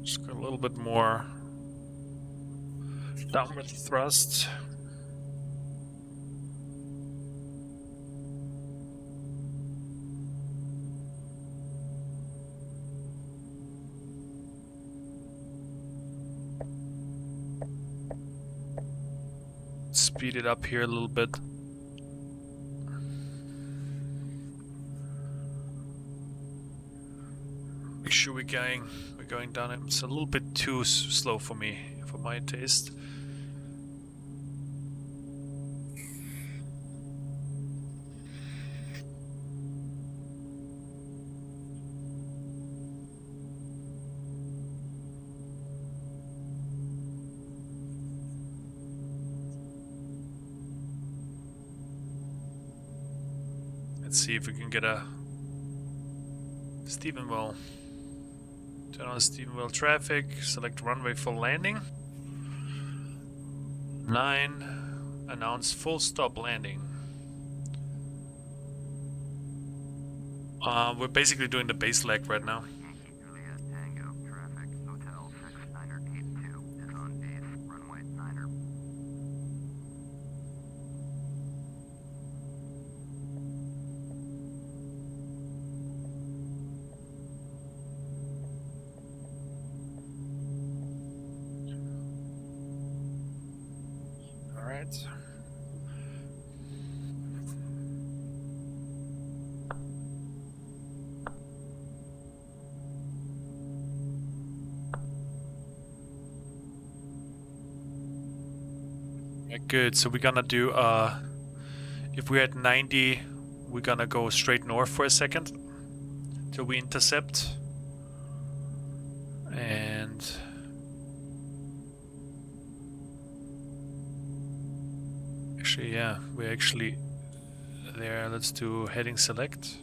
Just got a little bit more Downward thrust. Speed it up here a little bit. Make sure we're going down. It's a little bit too slow for me, for my taste. Let's see if we can get a Stephenville. Turn on Stephenville traffic. Select runway for landing. 9. Announce full stop landing. We're basically doing the base leg right now. Alright. Yeah, good. So we're gonna do if we're at 90, we're gonna go straight north for a second till we intercept. And actually, yeah, we're actually there. Let's do heading select.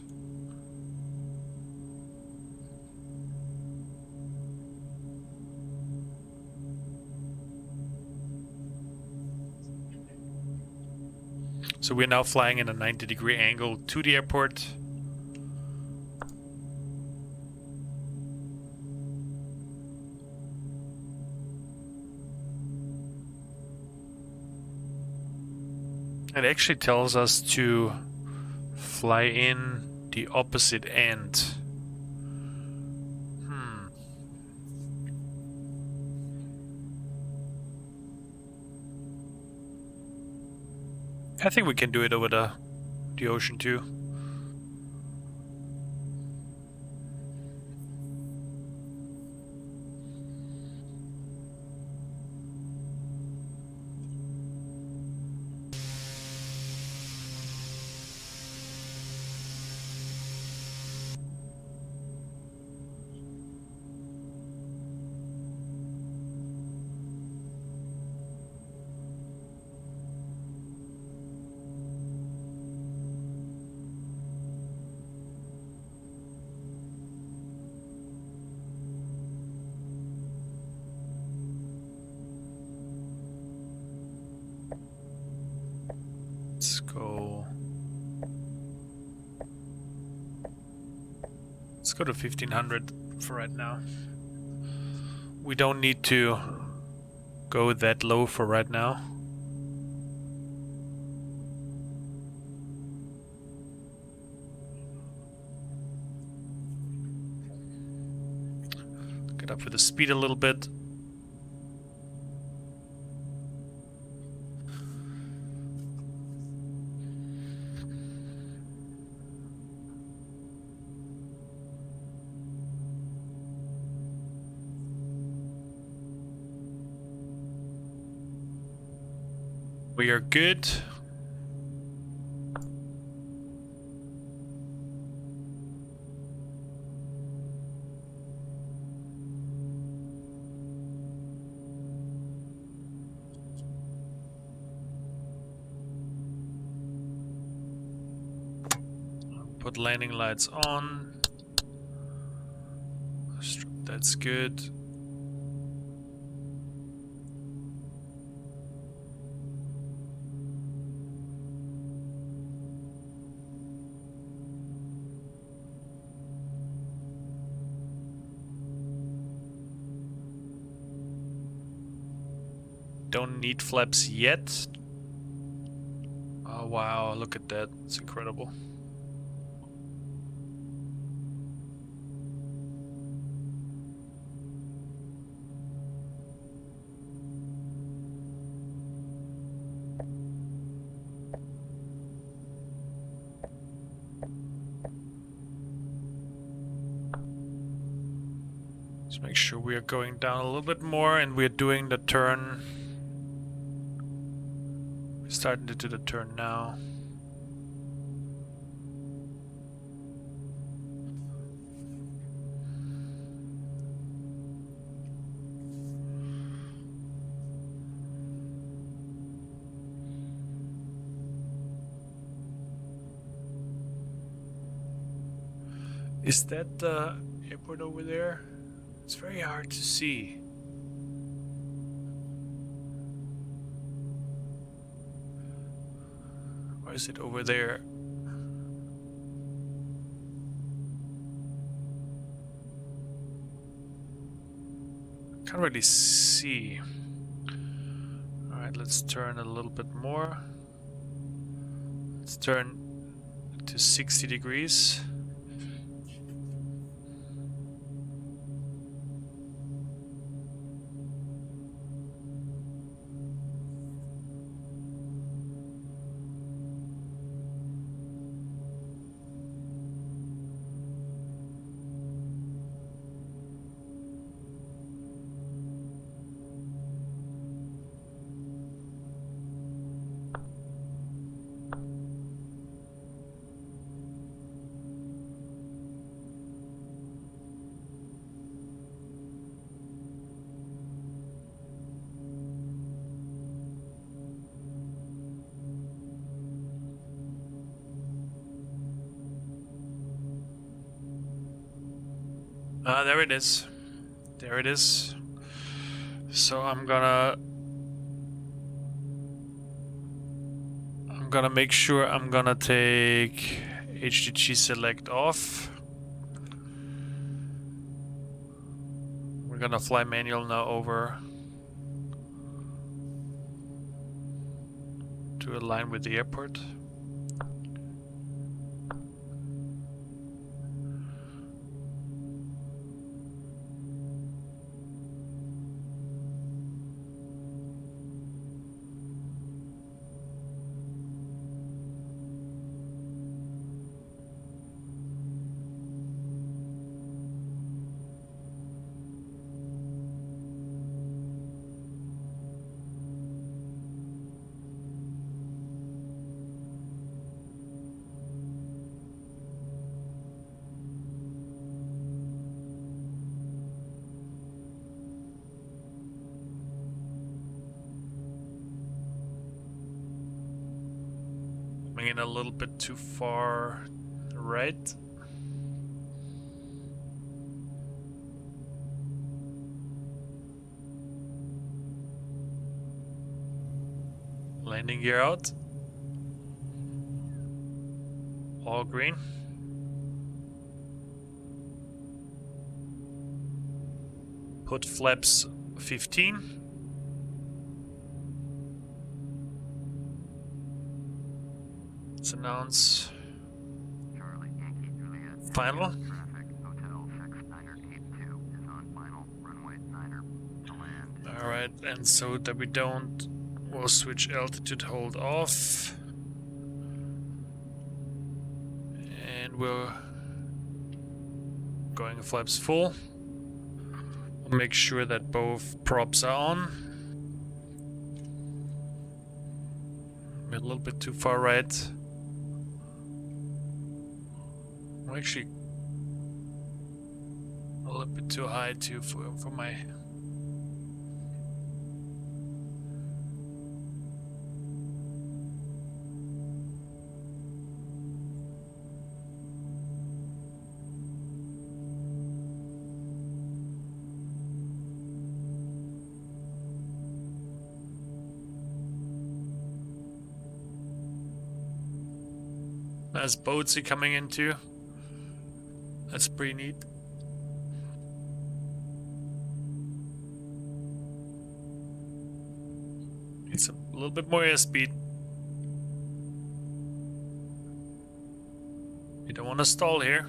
So we're now flying in a 90-degree angle to the airport. It actually tells us to fly in the opposite end. I think we can do it over the ocean too. Let's go to 1500 for right now. We don't need to go that low for right now. Get up with the speed a little bit. We are good. Put landing lights on. That's good. don't need flaps yet. Oh wow, look at that. It's incredible. Let's make sure we are going down a little bit more and we're doing the turn. We're starting to do the turn now. Is that the airport over there? It's very hard to see. Or is it over there? Can't really see. Alright, let's turn a little bit more. Let's turn to 60 degrees. There it is. There it is. So I'm gonna make sure I'm gonna take HDG select off. We're gonna fly manual now over to align with the airport. Coming in a little bit too far right. Landing gear out. All green. Put flaps 15. Let's announce final. Alright, and so that we don't, we'll switch altitude, hold off. And we're going flaps full. We'll make sure that both props are on. We're a little bit too far right. I'm actually a little bit too high too for my... There's Boatsy coming in too. That's pretty neat. Need a little bit more airspeed. You don't want to stall here.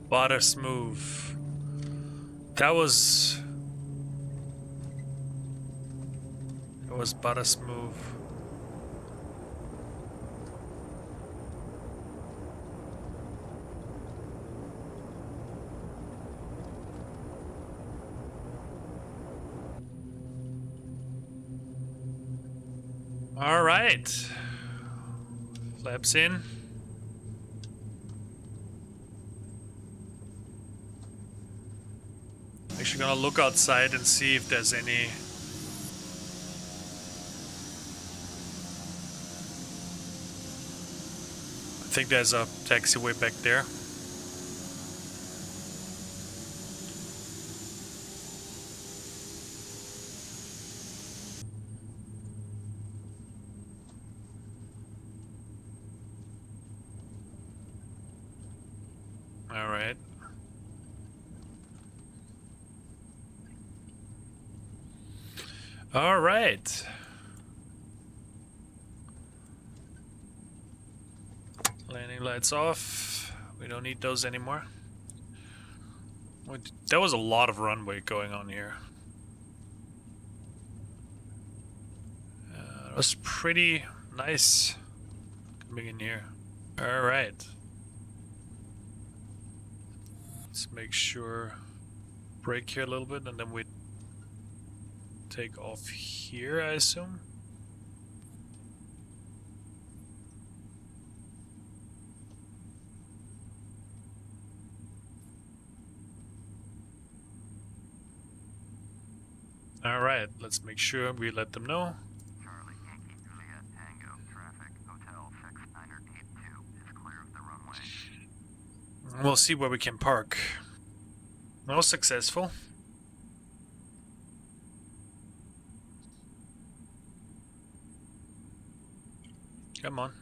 Butter smooth. That was butter smooth. All right. Flaps in. Actually gonna look outside and see if there's any I think there's a taxiway back there. All right. All right. Landing lights off. We don't need those anymore. There was a lot of runway going on here. It was pretty nice coming in here. All right. Let's make sure brake here a little bit, and then we take off here, I assume. All right, let's make sure we let them know. Charlie, Yankee, Juliet, Tango, traffic, Hotel 6982 is clear of the runway. We'll see where we can park. No successful. Come on.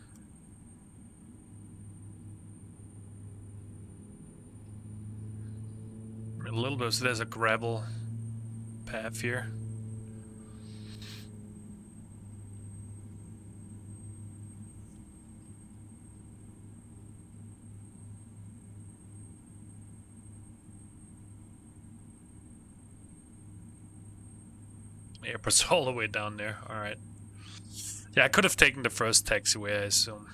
A little bit, so there's a gravel path here. Airport's all the way down there. Alright. Yeah, I could have taken the first taxiway, I assume.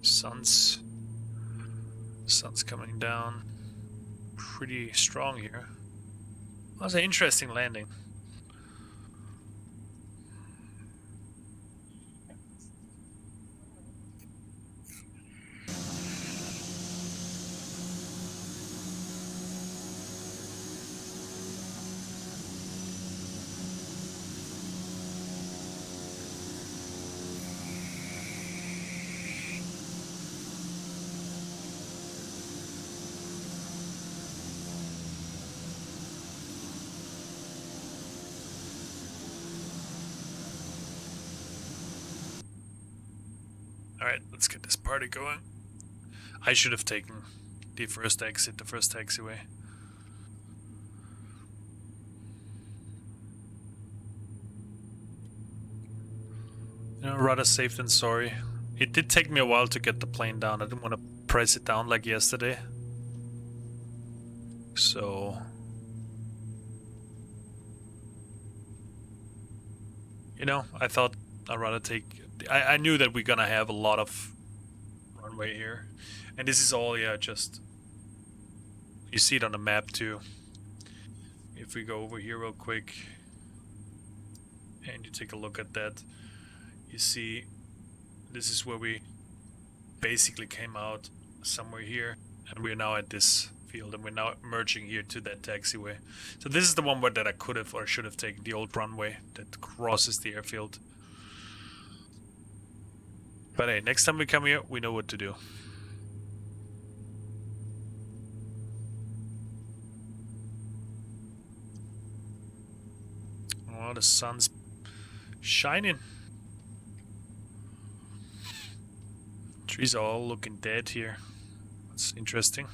Sun's coming down pretty strong here. That was an interesting landing. Alright, let's get this party going. I should have taken the first exit, the first taxiway. You know, rather safe than sorry. It did take me a while to get the plane down. I didn't want to press it down like yesterday. So... you know, I thought I'd rather take... I knew that we're gonna have a lot of runway here. And this is all, yeah, just... you see it on the map too. If we go over here real quick and you take a look at that, you see this is where we basically came out somewhere here, and we're now at this field, and we're now merging here to that taxiway. So this is the one where that I could have or should have taken, the old runway that crosses the airfield. But hey, next time we come here, we know what to do. Oh, the sun's shining. Trees are all looking dead here. That's interesting.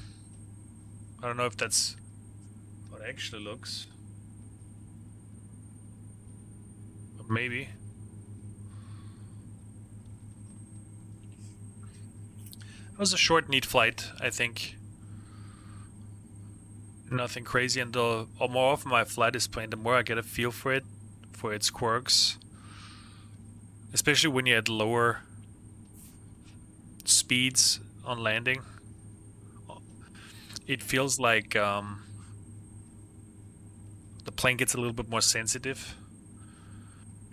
I don't know if that's what it actually looks. But maybe. It was a short, neat flight, I think. Nothing crazy, and the more often my flight is planned, the more I get a feel for it, for its quirks. Especially when you're at lower speeds on landing. It feels like the plane gets a little bit more sensitive,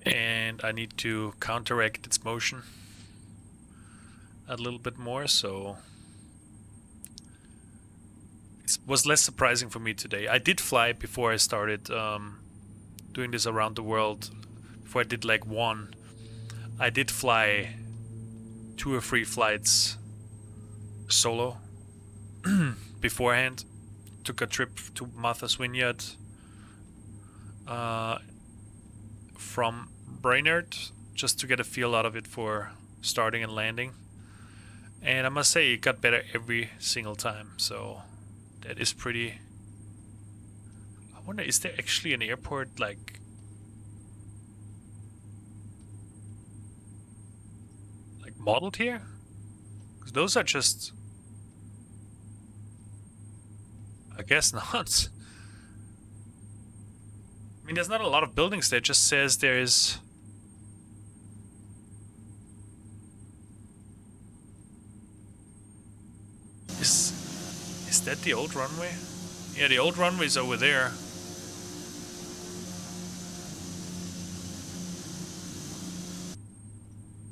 and I need to counteract its motion a little bit more, so it was less surprising for me today. I did fly before I started doing this around the world. Before I did like one, I did fly 2 or 3 flights solo beforehand. Took a trip to Martha's Vineyard from Brainerd just to get a feel out of it for starting and landing. And I must say it got better every single time, so that is pretty... I wonder, is there actually an airport like modeled here? Because those are just... I guess not. I mean, there's not a lot of buildings there. It just says there is... Is that the old runway? Yeah, the old runway's over there.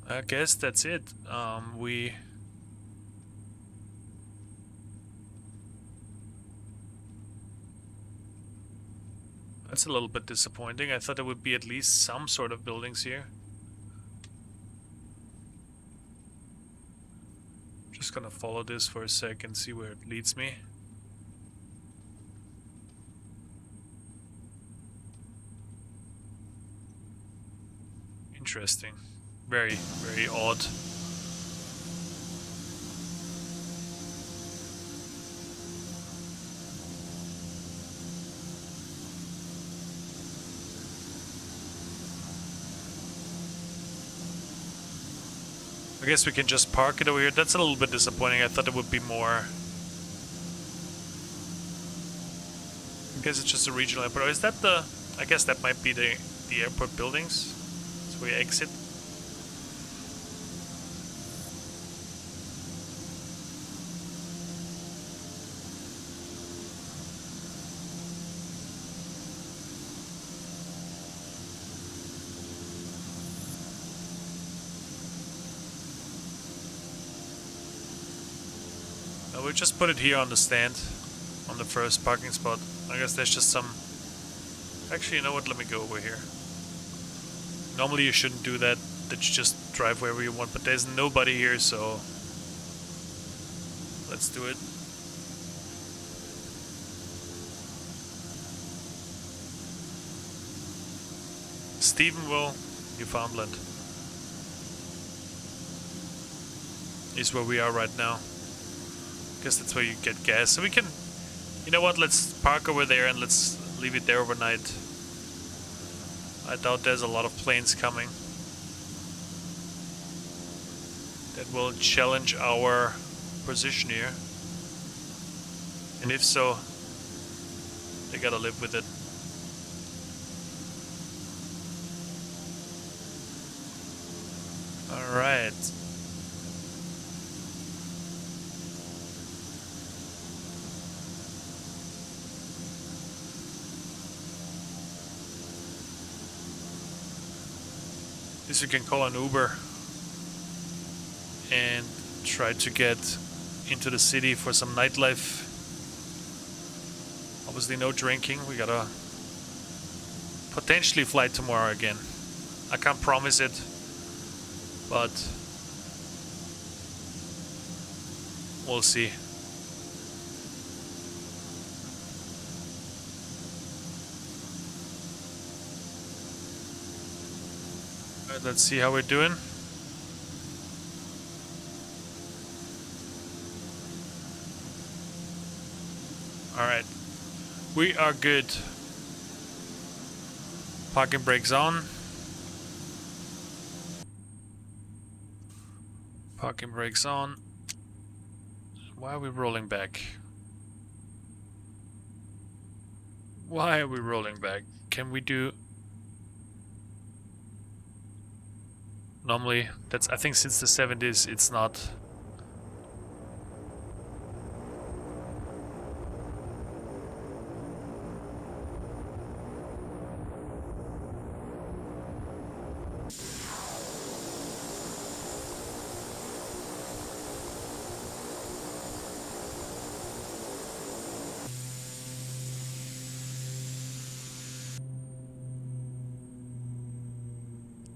I guess that's it. That's a little bit disappointing. I thought there would be at least some sort of buildings here. Just gonna follow this for a sec and see where it leads me. Interesting. Very, very odd. I guess we can just park it over here. That's a little bit disappointing. I thought there would be more. I guess it's just a regional airport. Or is that the... I guess that might be the airport buildings. That's where you exit. We'll just put it here on the stand, on the first parking spot. I guess there's just some... Actually, you know what? Let me go over here. Normally you shouldn't do that. That you just drive wherever you want, but there's nobody here, so... let's do it. Stephenville, Newfoundland is where we are right now. Guess that's where you get gas. So we can, you know what? Let's park over there and let's leave it there overnight. I doubt there's a lot of planes coming that will challenge our position here. And if so, they gotta live with it. All right. At least we can call an Uber and try to get into the city for some nightlife. Obviously no drinking. We gotta potentially fly tomorrow again. I can't promise it, but we'll see. All right, let's see how we're doing. All right, we are good. Parking brakes on. Parking brakes on. Why are we rolling back? Why are we rolling back? Can we do... Normally, that's, I think since the 70s, it's not...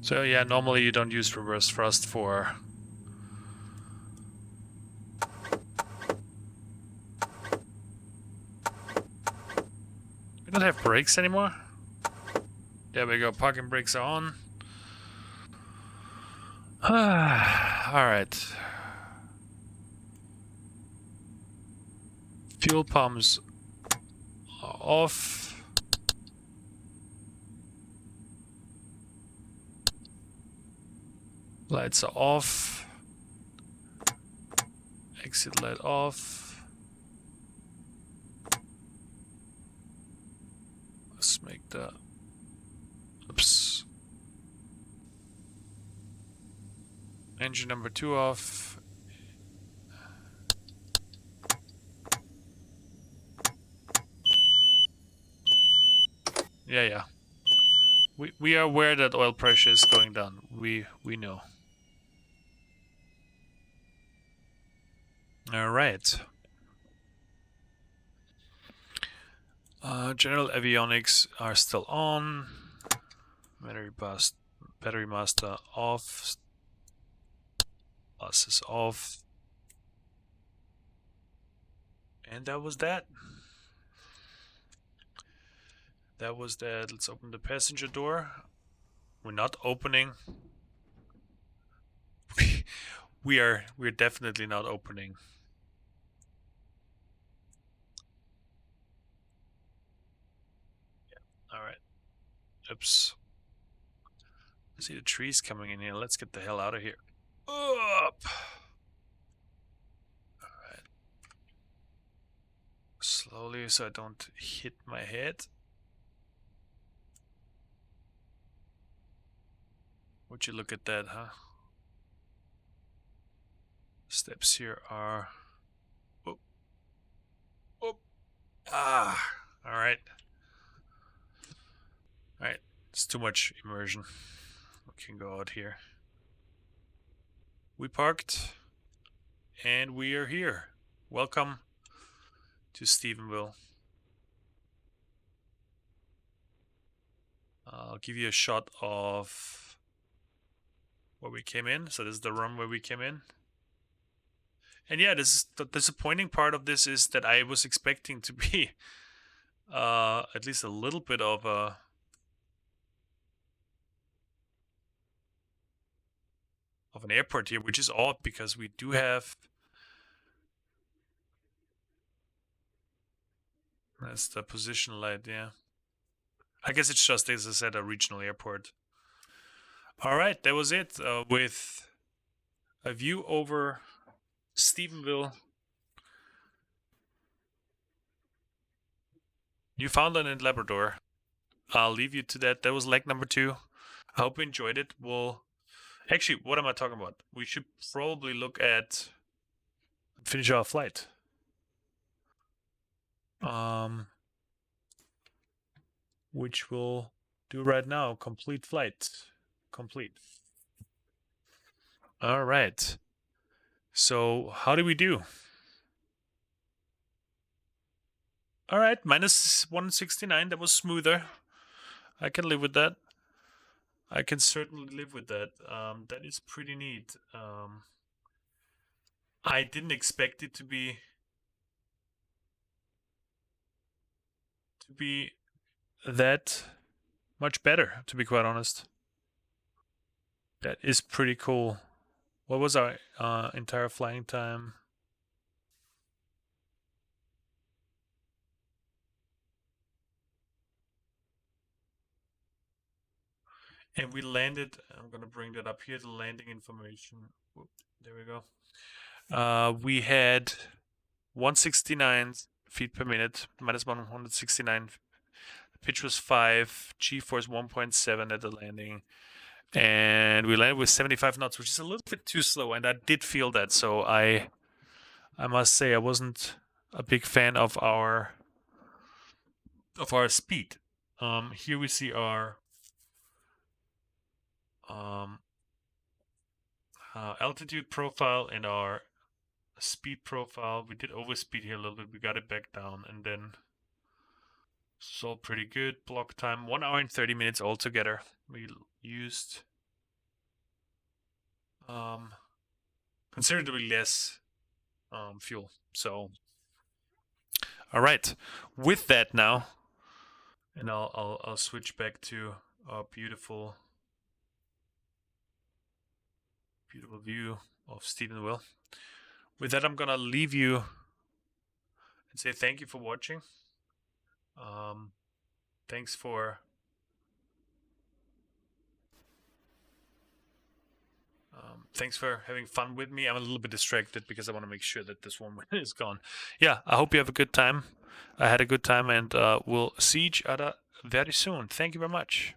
So yeah, normally you don't use reverse thrust for... We don't have brakes anymore? There we go, parking brakes are on. Alright. Fuel pumps are off. Lights are off. Exit light off. Let's make the... Oops. Engine number 2 off. Yeah. We are aware that oil pressure is going down. We know. All right. General avionics are still on. Battery master off. Bus is off. And that was that. That was that. Let's open the passenger door. We're not opening. We're definitely not opening. Yeah. All right. Oops. I see the trees coming in here. Let's get the hell out of here. Up. All right. Slowly, so I don't hit my head. Would you look at that, huh? Steps here are... Whoop. Whoop. Ah. Alright. Alright. It's too much immersion. We can go out here. We parked. And we are here. Welcome to Stephenville. I'll give you a shot of where we came in. So this is the room where we came in. And yeah, this is the disappointing part of this is that I was expecting to be at least a little bit of an airport here, which is odd because we do have That's the position light, yeah. I guess it's just, as I said, a regional airport. All right, that was it with a view over Stephenville, Newfoundland, and Labrador. I'll leave you to that. That was leg number 2. I hope you enjoyed it. We'll actually, what am I talking about? We should probably look at finish our flight. Which we'll do right now. Complete flight. Complete. All right. So how do we do? All right, minus 169. That was smoother. I can live with that. I can certainly live with that. That is pretty neat. I didn't expect it to be that much better, to be quite honest. That is pretty cool. What was our entire flying time? And we landed, I'm going to bring that up here, the landing information. Whoop, there we go. We had 169 feet per minute, minus 169. Pitch was 5, G-force 1.7 at the landing. And we landed with 75 knots, which is a little bit too slow, and I did feel that. So I must say I wasn't a big fan of our speed. Here we see our altitude profile and our speed profile. We did overspeed here a little bit. We got it back down, and then it's all pretty good. Block time 1 hour and 30 minutes altogether. We used considerably less fuel. So, all right. With that now, and I'll switch back to our beautiful view of Stephenville. With that, I'm gonna leave you and say thank you for watching. Thanks for having fun with me. I'm a little bit distracted because I want to make sure that this 1 minute is gone. Yeah, I hope you have a good time. I had a good time, and we'll see each other very soon. Thank you very much.